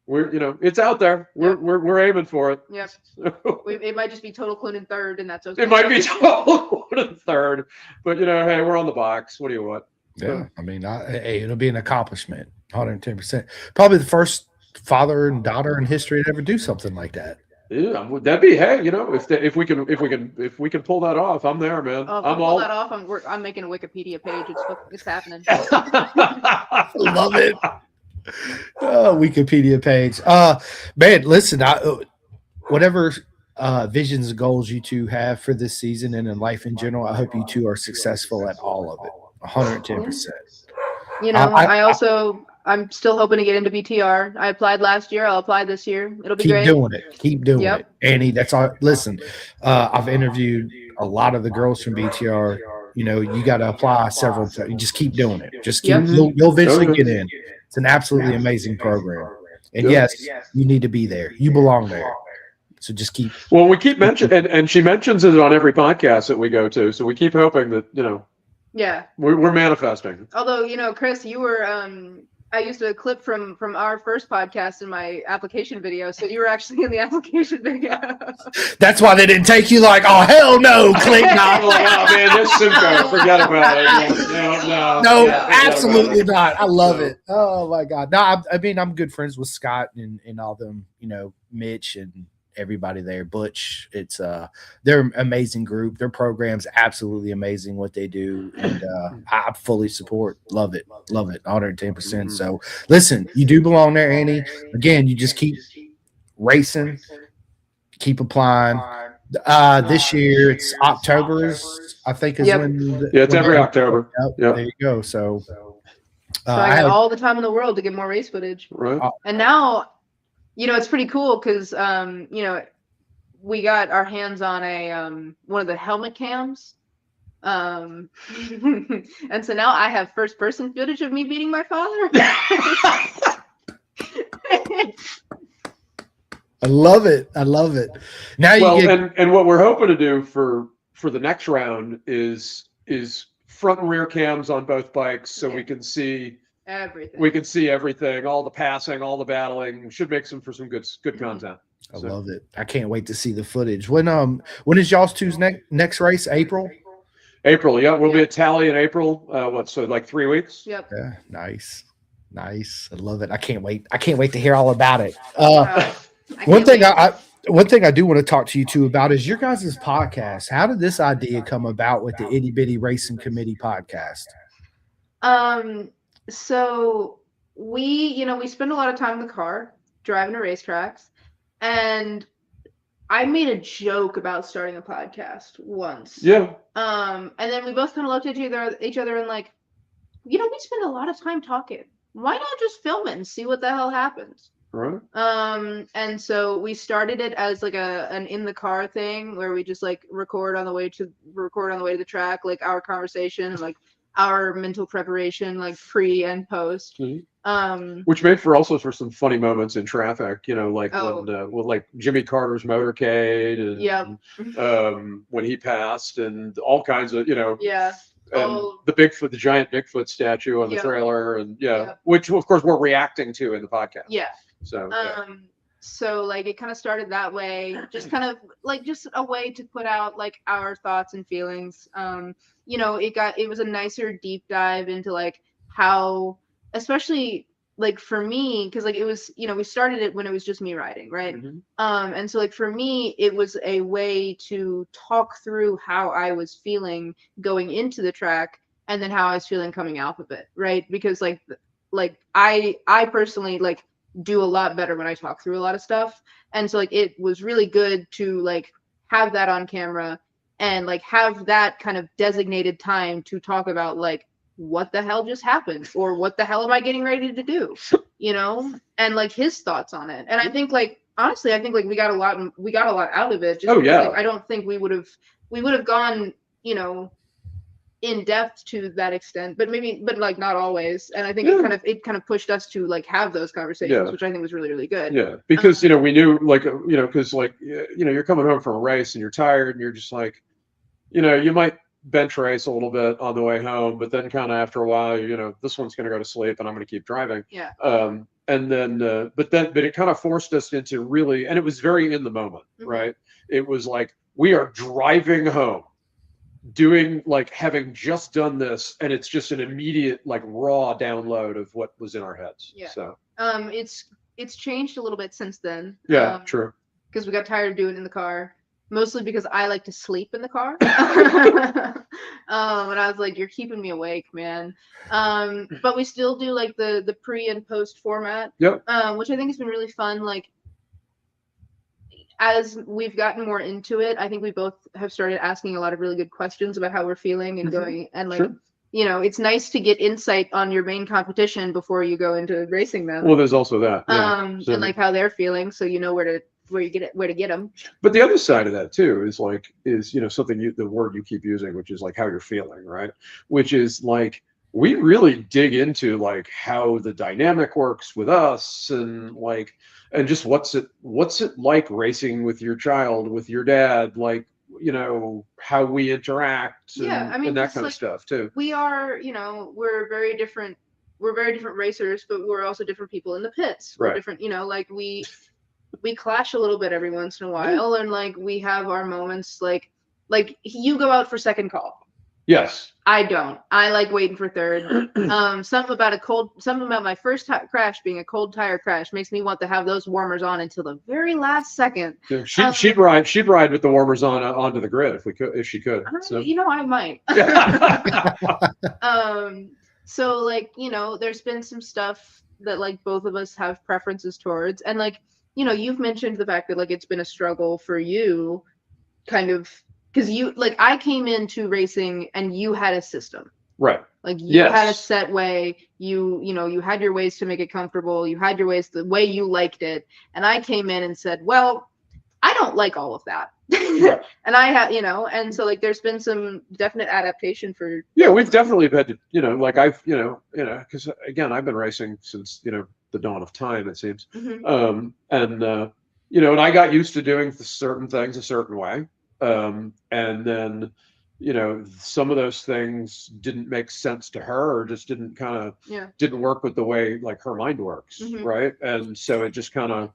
we're, it's out there. We're aiming for it. Yep. So, It might just be total Cloonan third, and that's okay. it might be total Cloonan third, but hey, we're on the box. What do you want? Yeah, I mean, hey, it'll be an accomplishment, 110%. Probably the first father and daughter in history to ever do something like that. Yeah, that'd be if we can pull that off, I'm there, man. Oh, if I'm pull all. that off. I'm making a Wikipedia page. It's happening. Love it. Oh, Wikipedia page. Man, listen, whatever visions and goals you two have for this season and in life in general, I hope you two are successful at all of it. 110%. I'm still hoping to get into BTR. I applied last year. I'll apply this year. It'll be great. Keep doing it. Annie, that's all. Listen, I've interviewed a lot of the girls from BTR. You got to apply several times. You just keep doing it. Just keep. You'll eventually get in. It's an absolutely amazing program. And yes, you need to be there. You belong there. So just keep. Well, we keep mentioning, and she mentions it on every podcast that we go to. So we keep hoping that Yeah. We're manifesting. Although Chris, you were I used a clip from our first podcast in my application video, so you were actually in the application video. That's why they didn't take you. Like, oh hell no, Clint. Oh man, this Simcoe, forget about it. No, absolutely not. I love it. Oh my god. No, I mean I'm good friends with Scott and all them. Mitch and everybody there. Butch. It's they're an amazing group. Their program's absolutely amazing what they do, and I fully support. Love it 110%. So listen, you do belong there, Annie. Again, you just keep racing, keep applying. This year it's October, I think is when it's every October. There you go. So I have all the time in the world to get more race footage. Right. And now it's pretty cool because we got our hands on a one of the helmet cams, and so now I have first person footage of me beating my father. I love it. Now and what we're hoping to do for the next round is front and rear cams on both bikes, so we can see everything. We can see everything, all the passing, all the battling. Should make some good content. I love it. I can't wait to see the footage. When is y'all's two's next race? April, yeah. We'll be at Tally in April. So like 3 weeks? Yep. Yeah, nice. I love it. I can't wait to hear all about it. One thing I do want to talk to you two about is your guys' podcast. How did this idea come about with the Itty Bitty Racing Committee podcast? So we spend a lot of time in the car driving to racetracks, and I made a joke about starting a podcast once. Yeah. And then we both kind of looked at each other and like, we spend a lot of time talking. Why not just film it and see what the hell happens? Right. And so we started it as like an in the car thing where we just like record on the way to the track, like our conversation, like our mental preparation, like pre and post. Mm-hmm. Which made for some funny moments in traffic, like when like Jimmy Carter's motorcade and when he passed and all kinds of, and the giant Bigfoot statue on the trailer and which of course we're reacting to in the podcast. Yeah. So so like it kind of started that way, just kind of like just a way to put out like our thoughts and feelings. It was a nicer deep dive into like how, especially like for me, because like it was, we started it when it was just me riding, right? Mm-hmm. And so like for me, it was a way to talk through how I was feeling going into the track and then how I was feeling coming out of it, right? Because like I personally like do a lot better when I talk through a lot of stuff, and so like it was really good to like have that on camera and like have that kind of designated time to talk about like what the hell just happened, or what the hell am I getting ready to do, you know, and like his thoughts on it. And I think like honestly, I think like we got a lot out of it. Just because, like, I don't think we would have gone, you know, in depth to that extent, but like not always. And I think it kind of pushed us to like have those conversations, which I think was really, really good. Yeah, because you know, we knew like, you know, because like, you know, you're coming home from a race and you're tired and you're just like, you know, you might bench race a little bit on the way home, but then kind of after a while, you know, this one's going to go to sleep and I'm going to keep driving. Yeah. And then, but it kind of forced us into really, and it was very in the moment, right? It was like, we are driving home, doing like having just done this, and it's just an immediate like raw download of what was in our heads. Yeah. So it's changed a little bit since then. Yeah, true. Because we got tired of doing it in the car, mostly because I like to sleep in the car. And I was like, you're keeping me awake, man. But we still do like the pre and post format. Yep. Which I think has been really fun. Like, as we've gotten more into it, I think we both have started asking a lot of really good questions about how we're feeling and going, and like, you know, it's nice to get insight on your main competition before you go into racing them. Well, there's also that. And like how they're feeling, so you know where to get them. But the other side of that too is you know, something the word you keep using, which is like how you're feeling, right? Which is like, we really dig into like how the dynamic works with us, and like, and just what's it like racing with your child, with your dad, like, you know, how we interact, and that kind of stuff too. We are, you know, we're very different racers, but we're also different people in the pits. We're different, you know, like we clash a little bit every once in a while, and like we have our moments, like you go out for second call. Yes. I don't. I like waiting for third. Something about my first crash being a cold tire crash makes me want to have those warmers on until the very last second. Yeah, she'd ride with the warmers on onto the grid if she could. So. You know, I might. So like, you know, there's been some stuff that like both of us have preferences towards, and like, you know, you've mentioned the fact that like it's been a struggle for you, kind of. Because you, like, I came into racing and you had a system. Right. Like, you had a set way. You know, you had your ways to make it comfortable. You had your ways the way you liked it. And I came in and said, well, I don't like all of that. And I have, you know, and so, like, there's been some definite adaptation for. Yeah, we've definitely had to, you know, like I've, you know, because, again, I've been racing since, you know, the dawn of time, it seems. You know, and I got used to doing certain things a certain way. And then, you know, some of those things didn't make sense to her, or just didn't didn't work with the way like her mind works, right? And so it just kind of,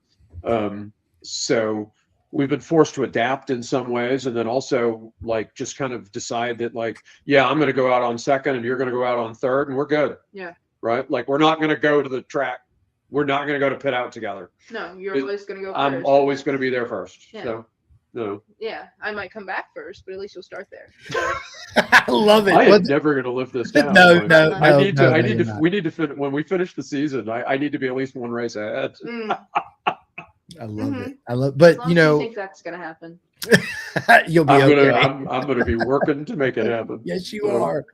so we've been forced to adapt in some ways, and then also like just kind of decide that like, yeah, I'm going to go out on second, and you're going to go out on third, and we're good. Yeah. Right. Like, we're not going to go to the track. We're not going to go to pit out together. No, you're always going to go first. I'm always going to be there first. Yeah. So. No. Yeah, I might come back first, but at least you'll start there. I love it. I am never going to live this down. We need to finish when we finish the season. I need to be at least one race ahead. I love it. But you know, I think that's going to happen. You'll be okay. I'm going to be working to make it happen. Yes, you are.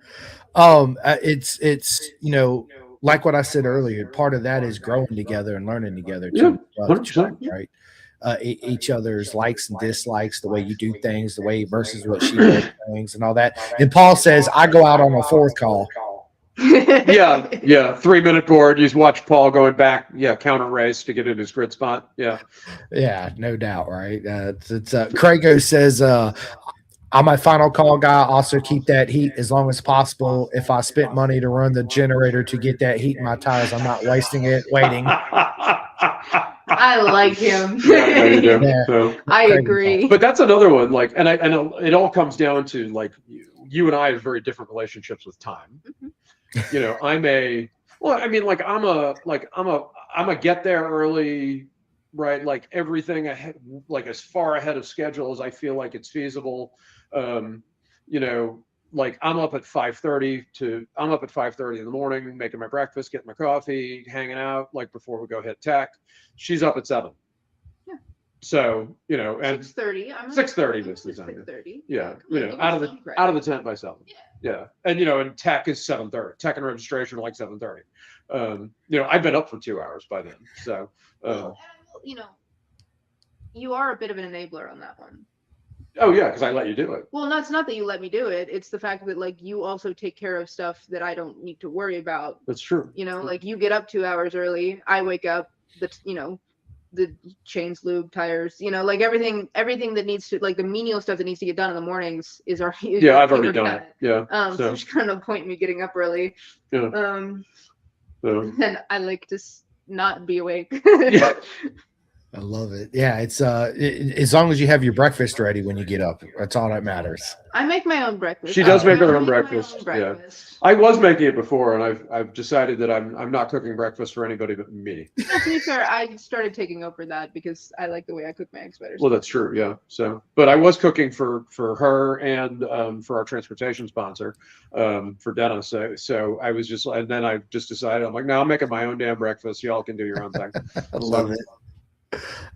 It's you know, like what I said earlier. Part of that is growing together and learning together too. Right. Each other's likes and dislikes, the way you do things, the way versus what she does things, and all that. And Paul says, I go out on a fourth call. Yeah. 3-minute board. You watch Paul going back. Yeah, counter race to get in his grid spot. Yeah, no doubt. Right. Crago says, I'm my final call guy. Also keep that heat as long as possible. If I spent money to run the generator to get that heat in my tires, I'm not wasting it waiting. I like him. Yeah. So, I agree. But that's another one. Like, and it all comes down to like you and I have very different relationships with time. You know, I'm a get there early, right? Like everything ahead, like as far ahead of schedule as I feel like it's feasible. You know, like I'm up at 5:30 in the morning, making my breakfast, getting my coffee, hanging out, like before we go hit tech. She's up at 7. Yeah. So, you know, and 6:30. 6:30 most of the time. 6:30. Yeah, Come you on, know, give out me of some the tent by 7. Yeah. Yeah, and you know, and tech is 7:30. Tech and registration are like 7:30. You know, I've been up for 2 hours by then. So, Well, and you know, you are a bit of an enabler on that one. oh yeah, because I let you do it. Well, no, it's not that you let me do it. It's the fact that like you also take care of stuff that I don't need to worry about. That's true. You know, like you get up 2 hours early. I wake up. The chains, lube, tires. You know, like everything that needs to, like the menial stuff that needs to get done in the mornings is already. Yeah, I've already done it. Yeah. So there's kind of no point in me getting up early. Yeah. And I like to not be awake. Yeah. I love it. Yeah, it's as long as you have your breakfast ready when you get up, that's all that matters. I make my own breakfast. She does make her own my breakfast. Yeah. I was making it before, and I've decided that I'm not cooking breakfast for anybody but me. Well, to be fair, I started taking over that because I like the way I cook my eggs better. Well, that's true. Yeah. So, but I was cooking for her and for our transportation sponsor, for Dennis. So I was just, and then I just decided, I'm like, no, I'm making my own damn breakfast. Y'all can do your own thing. I love it.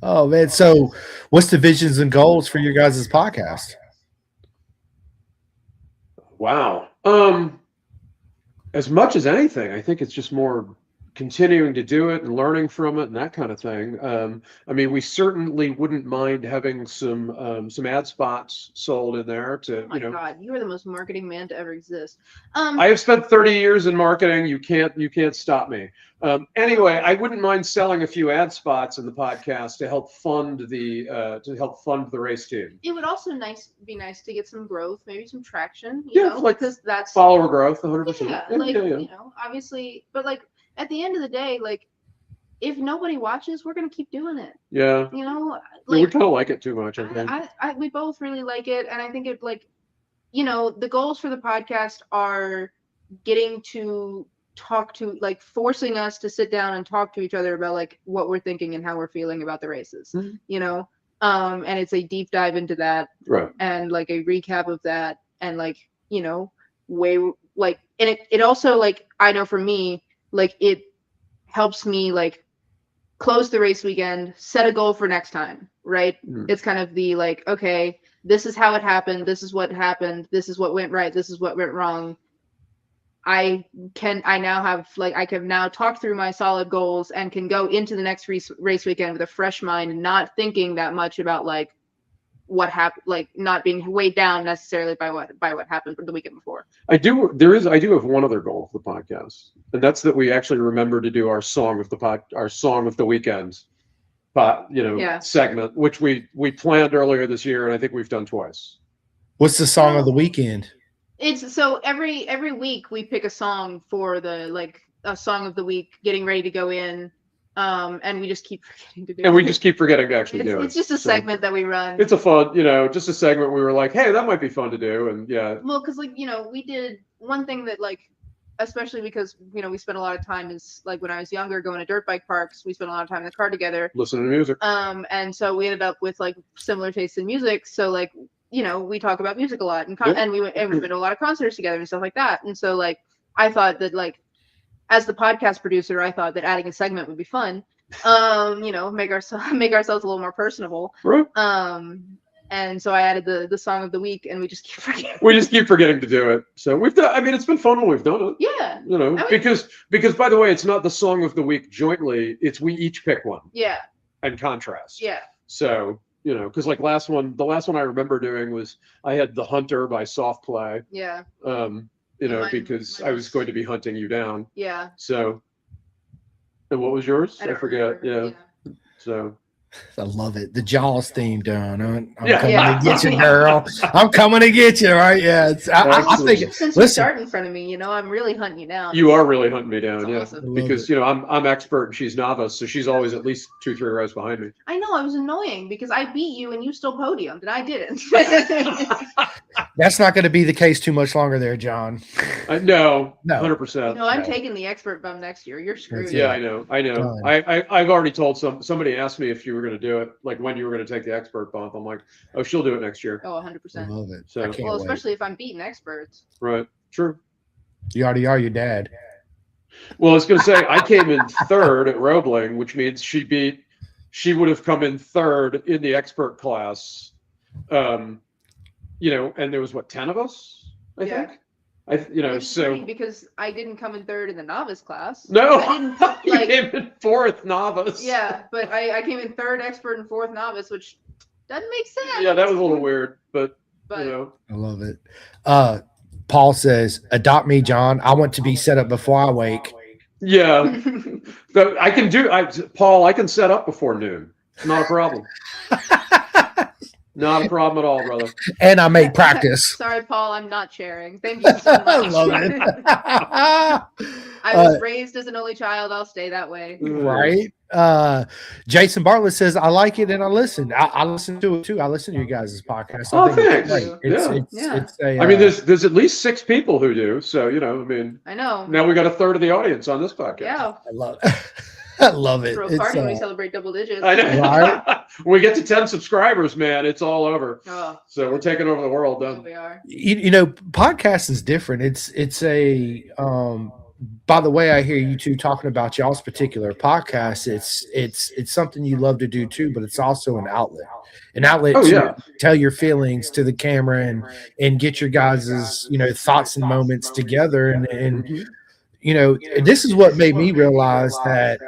Oh man. So what's the visions and goals for your guys' podcast? Wow. As much as anything, I think it's just more continuing to do it and learning from it and that kind of thing. I mean, we certainly wouldn't mind having some ad spots sold in there to, Oh my God, you are the most marketing man to ever exist. I have spent 30 years in marketing. You can't stop me. Anyway, I wouldn't mind selling a few ad spots in the podcast to help fund the race team. It would also be nice to get some growth, maybe some traction, Yeah, you know, like because that's follower growth, 100%. yeah, like you know, obviously, but like at the end of the day, like if nobody watches, we're gonna keep doing it. Yeah. You know, Yeah, we like kind of like it too much, I think. we both really like it, and I think it like, you know, the goals for the podcast are getting to talk to, like, forcing us to sit down and talk to each other about like what we're thinking and how we're feeling about the races. Mhm. You know, and it's a deep dive into that, Right. and like a recap of that, and like, you know, way like, and it also, like, I know for me, like it helps me like close the race weekend, set a goal for next time, right? Mhm. It's kind of the like, okay, this is how it happened, this is what happened, this is what went right, this is what went wrong. I can now talk through my solid goals and can go into the next race weekend with a fresh mind and not thinking that much about like what happened, like not being weighed down necessarily by what happened the weekend before. I do have one other goal for the podcast, and that's that we actually remember to do our song of the weekend, segment, which we planned earlier this year, and I think we've done twice. What's the song of the weekend? It's so every week we pick a song for the, like, a song of the week, getting ready to go in. And we just keep forgetting to do it. And we just keep forgetting to actually do it. It's just a segment that we run. It's a fun, just a segment we were like, hey, that might be fun to do. And yeah. Well, because like, we did one thing that, like, especially because, we spent a lot of time is like when I was younger going to dirt bike parks, we spent a lot of time in the car together. Listening to music. And so we ended up with like similar tastes in music. So like, we talk about music a lot and we've been to a lot of concerts together and stuff like that. And so like, I thought that, like, as the podcast producer, I thought that adding a segment would be fun. Make ourselves a little more personable. Right. And so I added the song of the week, and we just keep forgetting. We just keep forgetting to do it. So we've done. I mean, it's been fun when we've done it. Yeah. Because by the way, it's not the song of the week jointly. It's we each pick one. Yeah. And contrast. Yeah. So because like the last one I remember doing was I had The Hunter by Soft Play. Yeah. Because I was going to be hunting you down. Yeah. So, and what was yours? I forget. Yeah. So. I love it. The Jaws theme down. I'm Yeah. coming to get you, girl. I'm coming to get you, right? Yeah. I think. Since you start in front of me, I'm really hunting you down. You are really hunting me down, That's awesome. Because I'm expert and she's novice, so she's always at least 2-3 rows behind me. I know, I was annoying because I beat you and you still podiumed and I didn't. That's not going to be the case too much longer, there, John. No, 100%. I'm taking the expert bum next year. You're screwed. Yeah, I know. I've already told somebody asked me if you were going to do it, like when you were going to take the expert bump. I'm like, oh, she'll do it next year. Oh, 100%. I love it. So, well, especially if I'm beating experts. Right. True. You already are your dad. Well, I was going to say I came in third at Roebling, which means she beat she would have come in third in the expert class. And there was 10 of us, I think. It's So funny because I didn't come in third in the novice class. no, I didn't you came in fourth novice. Yeah, but I came in third expert and fourth novice, which doesn't make sense. Yeah, that was a little weird, but But I love it. Paul says, "Adopt me, John. I want to be set up before I wake." yeah, I can do. Paul, I can set up before noon. Not a problem. Not a problem at all, brother. And I make practice. Sorry, Paul, I'm not sharing. Thank you so much. I love it. I was raised as an only child. I'll stay that way. Right. Jason Bartlett says, "I like it and I listen. I listen to it too. I listen to you guys' podcast. Oh, thanks. It's I mean, there's at least 6 people who do. So, I know. now we got a third of the audience on this podcast. Yeah. I love it. I love it. Throw a party when we celebrate double digits. I know. Right? When we get to 10 subscribers, man, it's all over. Oh, So we're taking over the world. yeah, we are. Podcast is different. It's a by the way, I hear you two talking about y'all's particular podcast. It's something you love to do too, but it's also an outlet to tell your feelings to the camera and get your guys's thoughts and moments together. And this is what made me realize that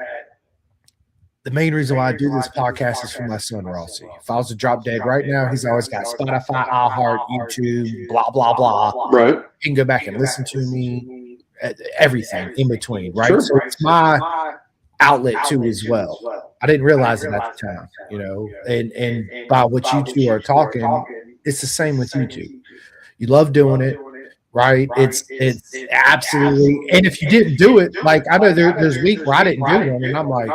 the main reason why I do this podcast is for my son Rossi. If I was to drop dead right now, he's always got Spotify, iHeart, YouTube, blah blah blah. Right. He can go back and listen to me, everything in between, right? Sure. So it's my outlet too as well. I didn't realize it at the time, and by what you two are talking, it's the same with you two. You love doing it, right? It's absolutely, and if you didn't do it, like I know there's weeks where I didn't do one, and I'm like,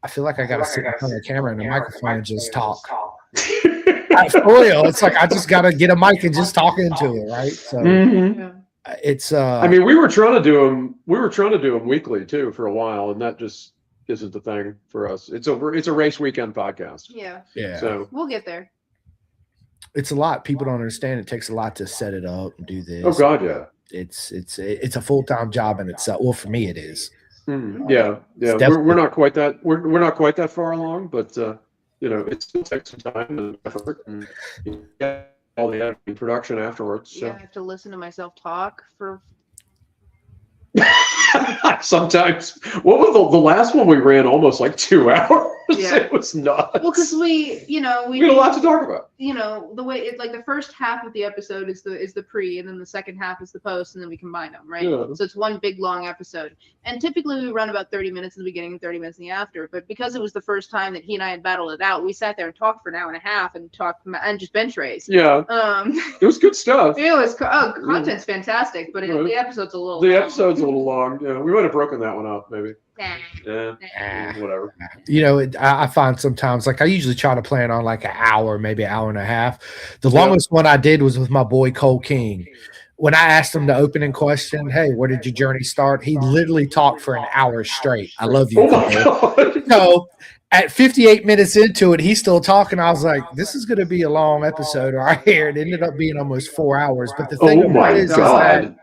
I feel like I got to sit in front of the camera and the microphone and just talk. For real, it's like I just got to get a mic and just talk into it, right? So it's. I mean, we were trying to do them. We were trying to do them weekly too for a while, and that just isn't the thing for us. It's a race weekend podcast. Yeah. So we'll get there. It's a lot. People don't understand. It takes a lot to set it up and do this. Oh God, yeah. It's a full-time job in itself. Well, for me, it is. Yeah. We're not quite that. We're not quite that far along, but it still takes some time and effort, and all the editing production afterwards. So. Yeah, I have to listen to myself talk for. Sometimes. What was the last one we ran? Almost like 2 hours. Yeah. It was nuts. Well, because we had a lot to talk about. The way it's like the first half of the episode is the pre, and then the second half is the post, and then we combine them, right? Yeah. So it's one big long episode. And typically we run about 30 minutes in the beginning and 30 minutes in the after. But because it was the first time that he and I had battled it out, we sat there and talked for an hour and a half and just bench race. Yeah. It was good stuff. It was content's fantastic, but the episode's a little. The episode's a little long. Yeah, we might have broken that one up, maybe. Nah. Yeah, whatever. I find sometimes, like I usually try to plan on like an hour, maybe an hour and a half. The longest one I did was with my boy Cole King. When I asked him the opening question, "Hey, where did your journey start?" He literally talked for an hour straight. I love you. Oh my God. So at 58 minutes into it, he's still talking. I was like, this is going to be a long episode right here. It ended up being almost 4 hours. But the thing is that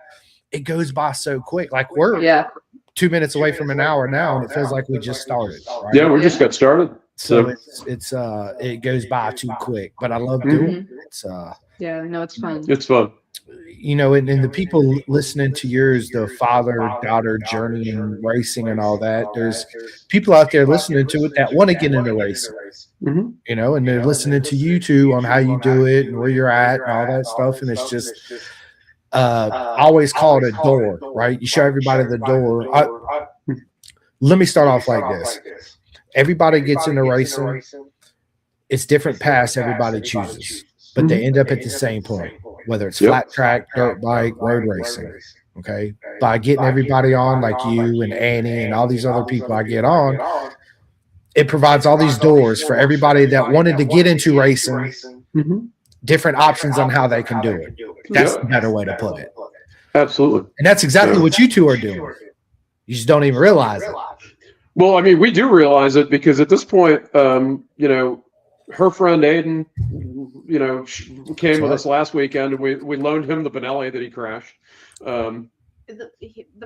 it goes by so quick. Like we're 2 minutes away from an hour now, and it feels like we just started. Right? Yeah, we just got started. So it goes by too quick. But I love doing it. It's it's fun. It's fun. And the people listening to yours, the father-daughter journey and racing and all that, there's people out there listening to it that want to get into racing, and they're listening to you two on how you do it and where you're at and all that stuff. And it's just, I always call it a door, right? You show everybody the door. Let me start off like this. Everybody gets into racing. It's different paths everybody chooses, but they end up at the same point. Whether it's flat track, dirt bike, road racing, okay? By getting everybody on like you and Annie and all these other people I get on, it provides all these doors for everybody that wanted to get into racing, different options on how they can do it. That's the better way to put it. Absolutely. And that's exactly what you two are doing. You just don't even realize it. Well, I mean, we do realize it because at this point, her friend Aiden, came with us last weekend, and we loaned him the Benelli that he crashed. The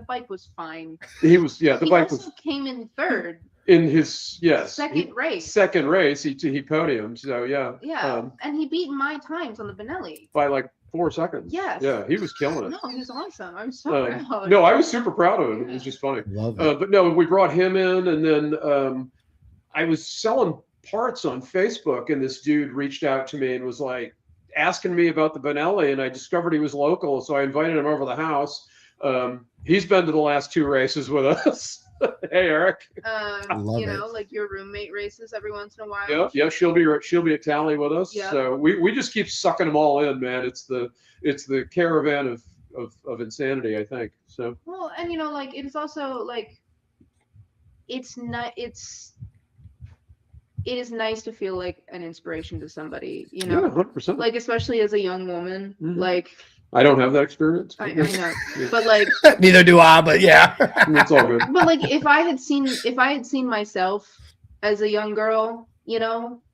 bike was fine. The bike also came in third. in his second race. Second race, he podiumed. So yeah, and he beat my times on the Benelli by like 4 seconds. Yes. Yeah, he was killing it. No, he was awesome. I'm so proud. No, I was super proud of him. It was just funny. Love it. But no, we brought him in, and then I was selling parts on Facebook, and this dude reached out to me and was like asking me about the Benelli, and I discovered he was local, so I invited him over the house. He's been to the last 2 races with us. Hey, Eric. Like your roommate races every once in a while. Yeah, she'll be at Tally with us. Yeah. So we just keep sucking them all in, man. It's the caravan of insanity, I think. So well, and like it is also like it is nice to feel like an inspiration to somebody, Yeah, 100%. like especially as a young woman, Mhm. like I don't have that experience. I know, but like Neither do I, but yeah. It's all good. but like if I had seen myself as a young girl,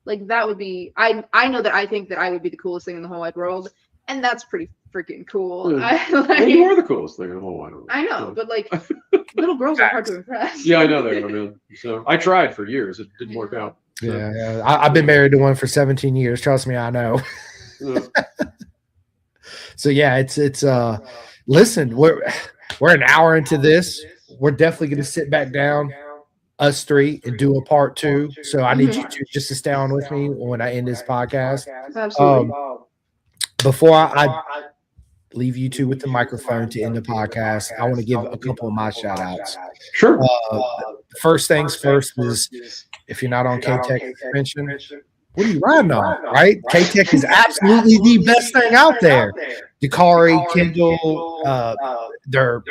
like that would be I know that I think that I would be the coolest thing in the whole wide world, and that's pretty freaking cool. Well, you are the coolest thing in the whole wide world. I know, but like little girls are hard to impress. Yeah, I know they are, man. So I tried for years. It didn't work out. So, Yeah. I've been married to one for 17 years. Trust me, I know. yeah. So yeah, it's listen, we're an hour into this. We're definitely going to sit back down, us three, and do a part 2. So I need you just to stay on with me when I end this podcast. Absolutely. Before I leave you two with the microphone to end the podcast, I want to give a couple of my shout outs. Sure. First things first is, if you're not on K-Tech suspension, what are you riding on, right? K-Tech is absolutely the best thing out there. Dakari, Kendall, they're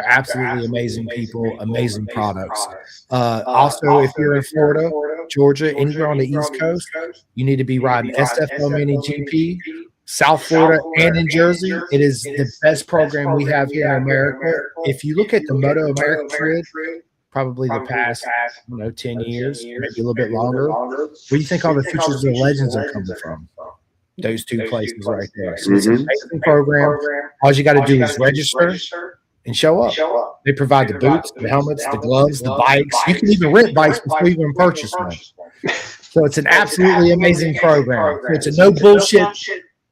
absolutely amazing people, amazing products. Also, if you're in Florida, Georgia, anywhere on the East Coast, you need to be riding SFO Mini GP. South Florida and in Jersey, it is the best program we have here in America. If you look at the Moto America grid, probably the past 10 years, maybe a little bit longer, where do you think all the futures and legends are coming from? Those 2 places right there. So it's an amazing program. All you got to do is register and show up. They provide the boots, the helmets, the gloves, the bikes. You can even rent bikes before you even purchase one. So it's an absolutely amazing program. So it's a no bullshit,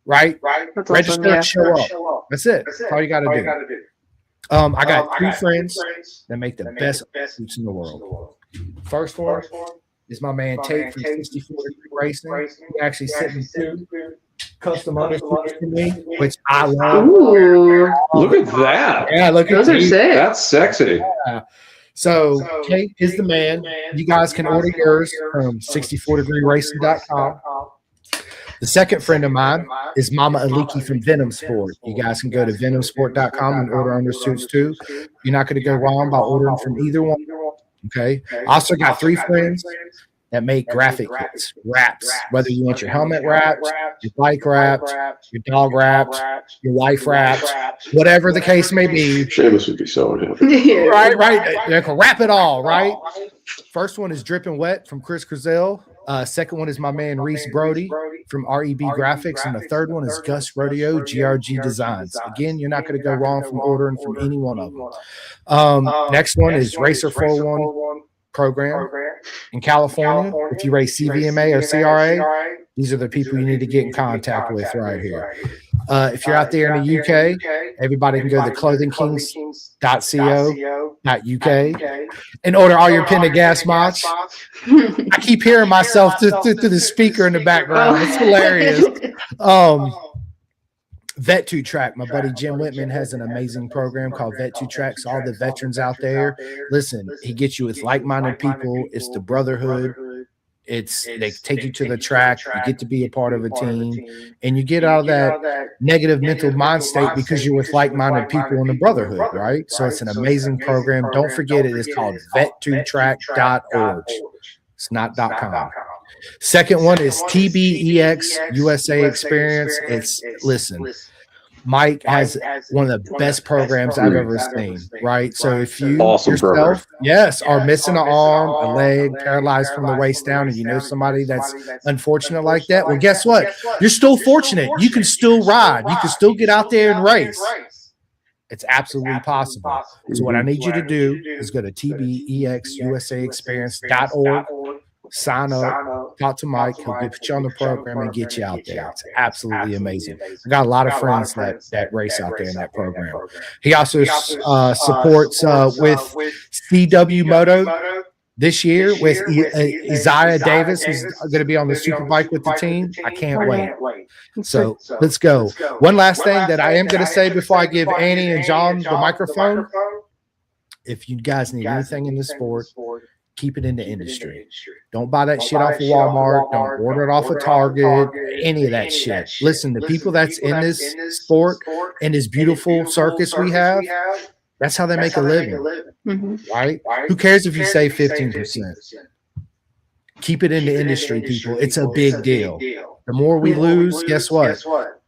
right? That's Register awesome, and show up. That's it. That's all you got to do. I got 2 friends that make the best boots in the world. First one is my man Tate from 64 Degree Racing. He actually sent me 2 custom undersuits to me, which I love. Ooh, Look at that. Yeah, look at those are these. sick. That's sexy. So Tate is the man. You guys can order yours from 64degreeracing.com. The second friend of mine is Mama Aliki from Venom Sport. You guys can go to venomsport.com and order undersuits too. You're not going to go wrong by ordering from either one. Okay. I also got 3 friends that make graphic kits, wraps, whether you want your helmet wraps, your bike wraps, your dog wraps, your wife wraps, whatever the case may be. Seamus would be so unhappy. Right. They can wrap it all, right? First one is Dripping Wet from Chris Crizel. Second one is my man Reese Brody from REB Graphics. And the third one is Gus Rodeo GRG Designs. Again, you're not going to go wrong from ordering from any one of them. Next one is Racer 41 program in California. If you race CVMA or CRA, these are the people you need to get in contact with right here. If you're out there in the UK, everybody can go to clothingkings.co.uk and order all your Pendergast mods. I keep hearing myself through the speaker in the background. It's hilarious. Vet2 Track, my buddy Jim Whitman has an amazing program called Vet2 Track. So all the veterans out there, listen, he gets you with like-minded people. It's the brotherhood. They take you to the track. You get to be a part of a team, and you get out of that negative mental mind state because you're with like-minded people in the brotherhood, right? So it's an amazing program. Don't forget it is called vet2track.org. It's not .com. Second one is TBEX USA Experience. Listen, Mike has one of the best programs I've ever seen, right? So if you yourself, are missing an arm, a leg, paralyzed from the waist down, and you know somebody that's unfortunate like that, well, guess what? You're still fortunate. You can still ride. You can still get out there and race. It's absolutely possible. So what I need you to do is go to tbexusaexperience.org, sign up, talk to Mike. He'll put you on the program and get you out there. It's absolutely amazing. I got a lot of friends that race out there in that program. He also supports with CW Moto this year with Isaiah Davis, who's going to be on the Superbike with the team. I can't wait. So let's go. One last thing that I am going to say before I give Annie and John the microphone. If you guys need anything in the sport, keep it in the industry. Don't buy that shit off of Walmart. Don't order it off of Target. Any of that shit. Listen, the people that's in this sport and this beautiful circus we have, that's how they make a living, right? Who cares if you save 15%? Keep it in the industry, people. It's a big deal. The more we lose, guess what?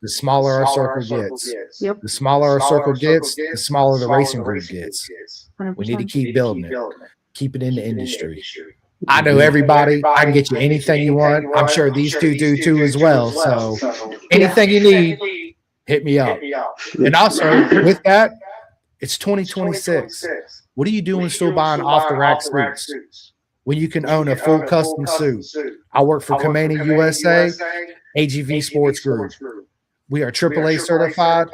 The smaller our circle gets. The smaller our circle gets, the smaller the racing group gets. We need to keep building it. Keep it in the industry. I know everybody. I can get you anything you want. I'm sure these two do too as well. So anything you need, hit me up. And also with that, it's 2026. What are you doing still buying off-the-rack suits when you can own a full custom suit? I work for Cloonan USA, AGV Sports Group. We are AAA certified.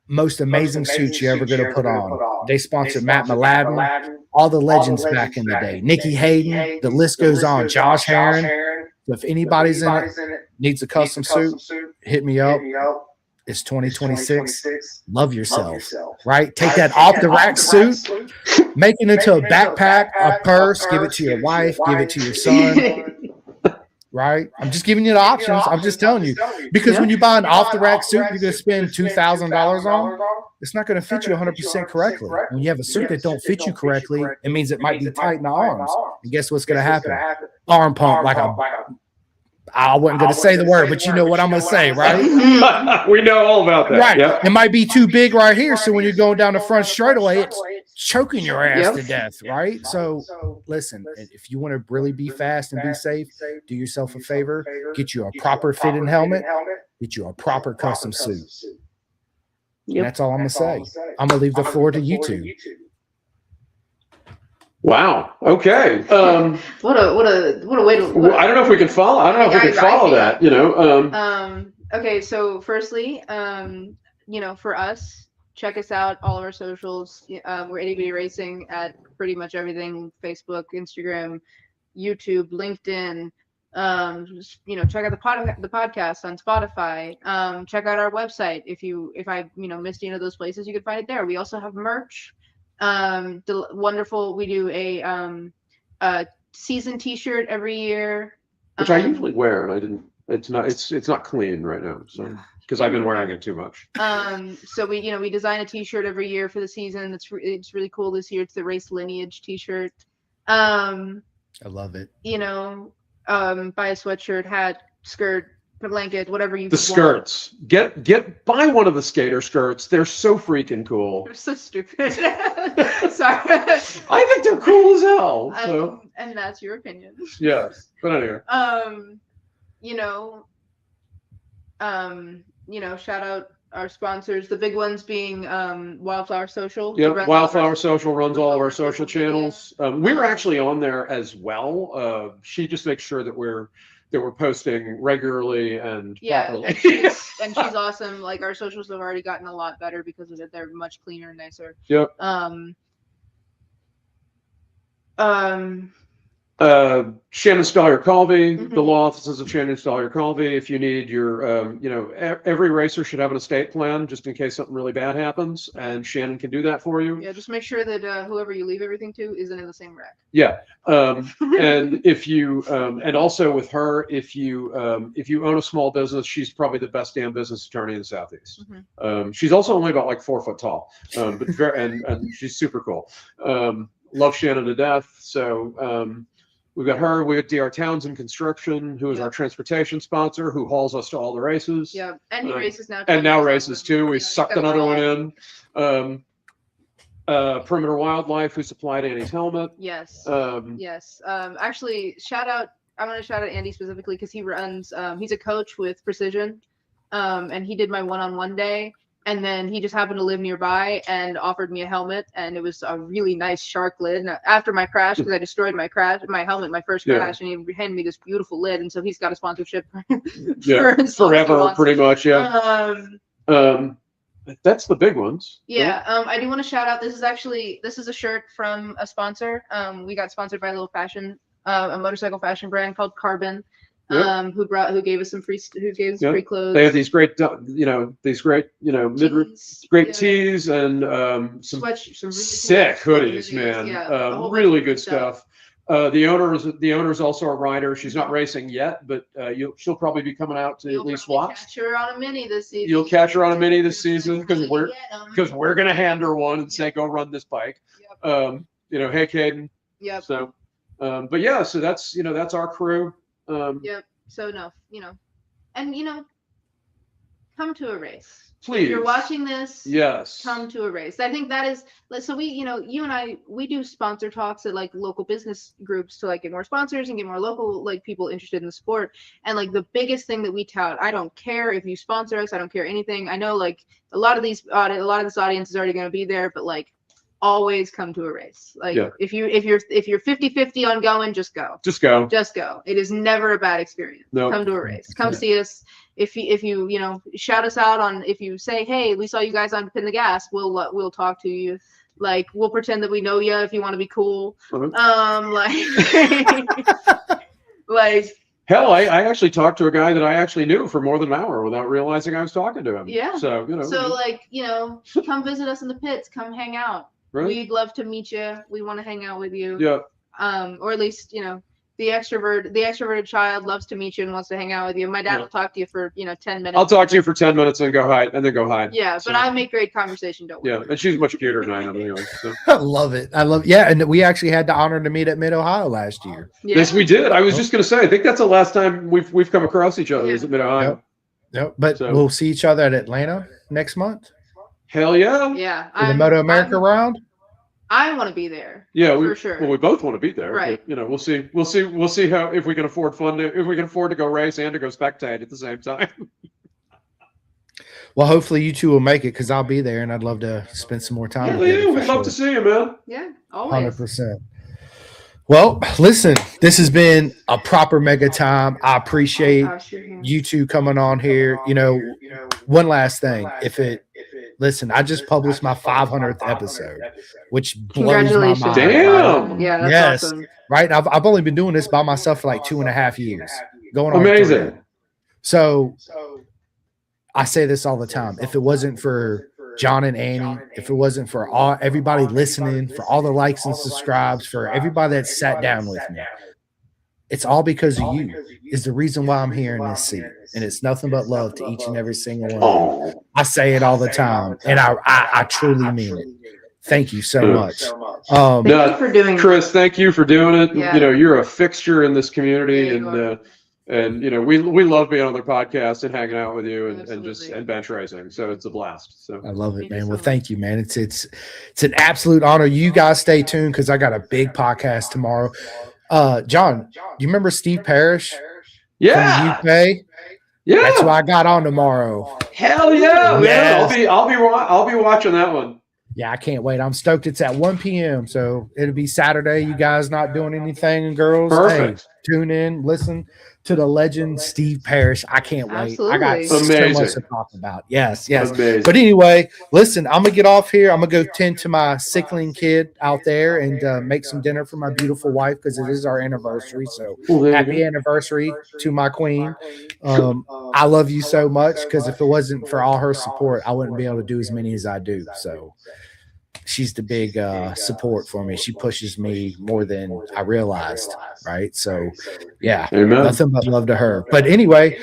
Most amazing suits you're ever going to put on. They sponsor Matt Mladen, all the legends back in the day. Nikki Hayden, the list goes on. Josh Herron. So if anybody's in it, needs a custom suit, hit me up. It's 2026. Love yourself, right? Take that off the rack suit, make it into a backpack, a purse, give it to your wife, give it to your son, right? I'm just giving you the options. I'm just telling you, because when you buy an off the rack suit, you're going to spend $2,000 on. It's not going to fit you 100% correctly. When you have a suit that don't fit you correctly, it means it might be tight in the arms. And guess what's going to happen? Arm pump like a. I wasn't going to say the word, but you know what I'm going to say, right? We know all about that. Right. Yep. It might be too big right here. So when you're going down the front straightaway, it's choking your ass to death, right? So listen, if you want to really be fast and be safe, do yourself a favor, get you a proper fitting helmet, get you a proper custom suit. And that's all I'm going to say. I'm going to leave the floor to you two. Wow. Okay. What a way to. I don't know if we can follow. I don't know if we can follow that. You know. Okay. So firstly, you know, for us, check us out. All of our socials. We're Itty Bitty Racing at pretty much everything: Facebook, Instagram, YouTube, LinkedIn. You know, check out the podcast on Spotify. Check out our website. If I missed any of those places, you can find it there. We also have merch. Wonderful. We do a season T-shirt every year, which I usually wear, and I didn't. It's not clean right now, so because I've been wearing it too much. So we design a T-shirt every year for the season. It's really cool this year. It's the Race Lineage T-shirt. I love it. You know, buy a sweatshirt, hat, skirt, blanket, whatever you the skirts want. Buy one of the skater skirts. They're so freaking cool. They're so stupid. Sorry. I think they're cool as hell. So. And that's your opinion. Yes, but anyway. Shout out our sponsors. The big ones being Wildflower Social. Yep, Wildflower Social runs all of our social channels. We're actually on there as well. She just makes sure that we're posting regularly and properly. And she's awesome. Like, our socials have already gotten a lot better because of it. They're much cleaner and nicer. Yep. Shannon Stollier-Colby, the law offices of Shannon Stollier-Colby. If you need your, every racer should have an estate plan just in case something really bad happens, and Shannon can do that for you. Yeah, just make sure that whoever you leave everything to isn't in the same rack. Yeah, and if you, and also with her, if you own a small business, she's probably the best damn business attorney in the Southeast. She's also only about like 4 foot tall, but and she's super cool. Love Shannon to death. So. We've got her. We got DR Townsend Construction, who is our transportation sponsor, who hauls us to all the races. Yeah, and he races now. And now races too. We sucked another one in. Perimeter Wildlife, who supplied Annie's helmet. Yes. Yes. Actually, I want to shout out Andy specifically because he runs. He's a coach with Precision, and he did my one-on-one day. And then he just happened to live nearby and offered me a helmet, and it was a really nice shark lid. And after my crash, because I destroyed my helmet, my first crash, and he handed me this beautiful lid, and so he's got a sponsorship forever, pretty much. Yeah. That's the big ones. Yeah. I do want to shout out. This is a shirt from a sponsor. We got sponsored by a motorcycle fashion brand called Carbon. Who gave us free clothes. They have these great, great tees and some really sick cool hoodies, man. Yeah, really good stuff. The owner is also a rider. She's not racing yet, but she'll probably be coming out to at least watch. Catch her on a mini this season. You'll catch her on a mini this season because we're gonna hand her one and say, go run this bike. Yep. Hey, Caden. Yep. So, but yeah, so that's our crew. Yep. So and come to a race. Please. If you're watching this, yes, come to a race. I think that is so. We, you and I, we do sponsor talks at like local business groups to like get more sponsors and get more local like people interested in the sport. And like the biggest thing that we tout, I don't care if you sponsor us, I don't care anything. I know like a lot of this audience is already going to be there, but like always come to a race. Like if you're 50-50 on going, just go. It is never a bad experience. Nope. Come to a race. Come see us. If you shout us out on, if you say, hey, we saw you guys on Pin the Gas, we'll talk to you. Like we'll pretend that we know you if you want to be cool. Like hell, I actually talked to a guy that I actually knew for more than an hour without realizing I was talking to him. Yeah. So come visit us in the pits. Come hang out. Right. We'd love to meet you. We want to hang out with you. Yeah. Or at least, the extroverted child loves to meet you and wants to hang out with you. My dad will talk to you for, 10 minutes. I'll talk to you for 10 minutes and go hide. Yeah, but I make great conversation, don't worry. Yeah, and she's much cuter than I am anyway. So. I love it. Yeah, and we actually had the honor to meet at Mid-Ohio last year. Yeah. Yes, we did. I was just going to say, I think that's the last time we've come across each other is at Mid-Ohio. Yep. But we'll see each other at Atlanta next month. Hell yeah. Yeah. For the Moto America round. I want to be there. Yeah, for sure. Well, we both want to be there. Right. But, we'll see how if we can afford to go race and to go spectate at the same time. Well, hopefully you two will make it because I'll be there and I'd love to spend some more time with you. We'd love to see you, man. Yeah, always. 100%. Well, listen, this has been a proper mega time. I appreciate you two coming on here. One last thing. Listen, I just published my 500th episode, which blows my mind. Damn. Yeah, that's awesome. Right? I've only been doing this by myself for like 2.5 years. Going on. Amazing. So I say this all the time. If it wasn't for John and Annie, if it wasn't for everybody listening, for all the likes and subscribes, for everybody that sat down with me, it's all because of you. Is the reason why I'm here in this seat. And it's nothing but love to each and every single one of you. I say it all the time, and I truly mean it. Thank you so much. Thank you for doing Chris, thank you for doing it. Yeah. You're a fixture in this community, and we love being on the podcast and hanging out with you and bench racing. So it's a blast. So I love it, man. Well, thank you, man. It's an absolute honor. You guys stay tuned because I got a big podcast tomorrow. John, you remember Steve Parrish? Yeah. From the UK? Yeah. That's who I got on tomorrow. Hell yeah, yes. Man. I'll be watching that one. Yeah, I can't wait. I'm stoked. It's at 1 p.m. So it'll be Saturday. You guys not doing anything, girls? Perfect. Hey, tune in, listen to the legend Steve Parrish. I can't wait. Absolutely. I got so much to talk about. Yes. Amazing. But anyway, listen, I'm gonna get off here. I'm gonna go tend to my sickling kid out there and make some dinner for my beautiful wife because it is our anniversary. So happy anniversary to my queen. I love you so much because if it wasn't for all her support, I wouldn't be able to do as many as I do. So she's the big support for me. She pushes me more than I realized, right? So, yeah, Amen. Nothing but love to her. But anyway,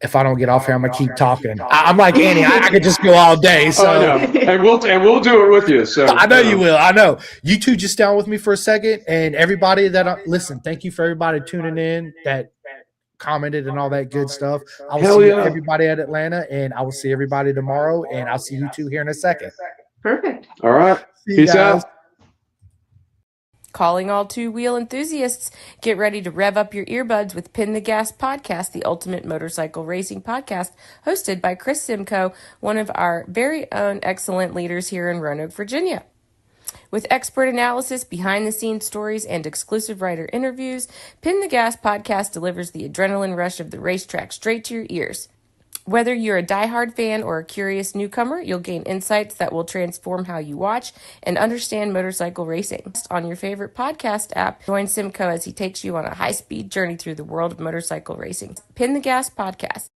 if I don't get off here, I'm gonna keep talking. I'm like Annie. I could just go all day. So, and we'll do it with you. So I know you will. I know you two. Just down with me for a second, and everybody that listen. Thank you for everybody tuning in that commented and all that good stuff. I will see everybody at Atlanta, and I will see everybody tomorrow, and I'll see you two here in a second. Perfect. All right. See you Peace guys. out. Calling all two-wheel enthusiasts, get ready to rev up your earbuds with Pin the Gas Podcast, the ultimate motorcycle racing podcast, hosted by Chris Simcoe, one of our very own excellent leaders here in Roanoke, Virginia. With expert analysis, behind-the-scenes stories, and exclusive writer interviews, Pin the Gas Podcast delivers the adrenaline rush of the racetrack straight to your ears. Whether you're a diehard fan or a curious newcomer, you'll gain insights that will transform how you watch and understand motorcycle racing. On your favorite podcast app, join Simcoe as he takes you on a high-speed journey through the world of motorcycle racing. Pin the Gas Podcast.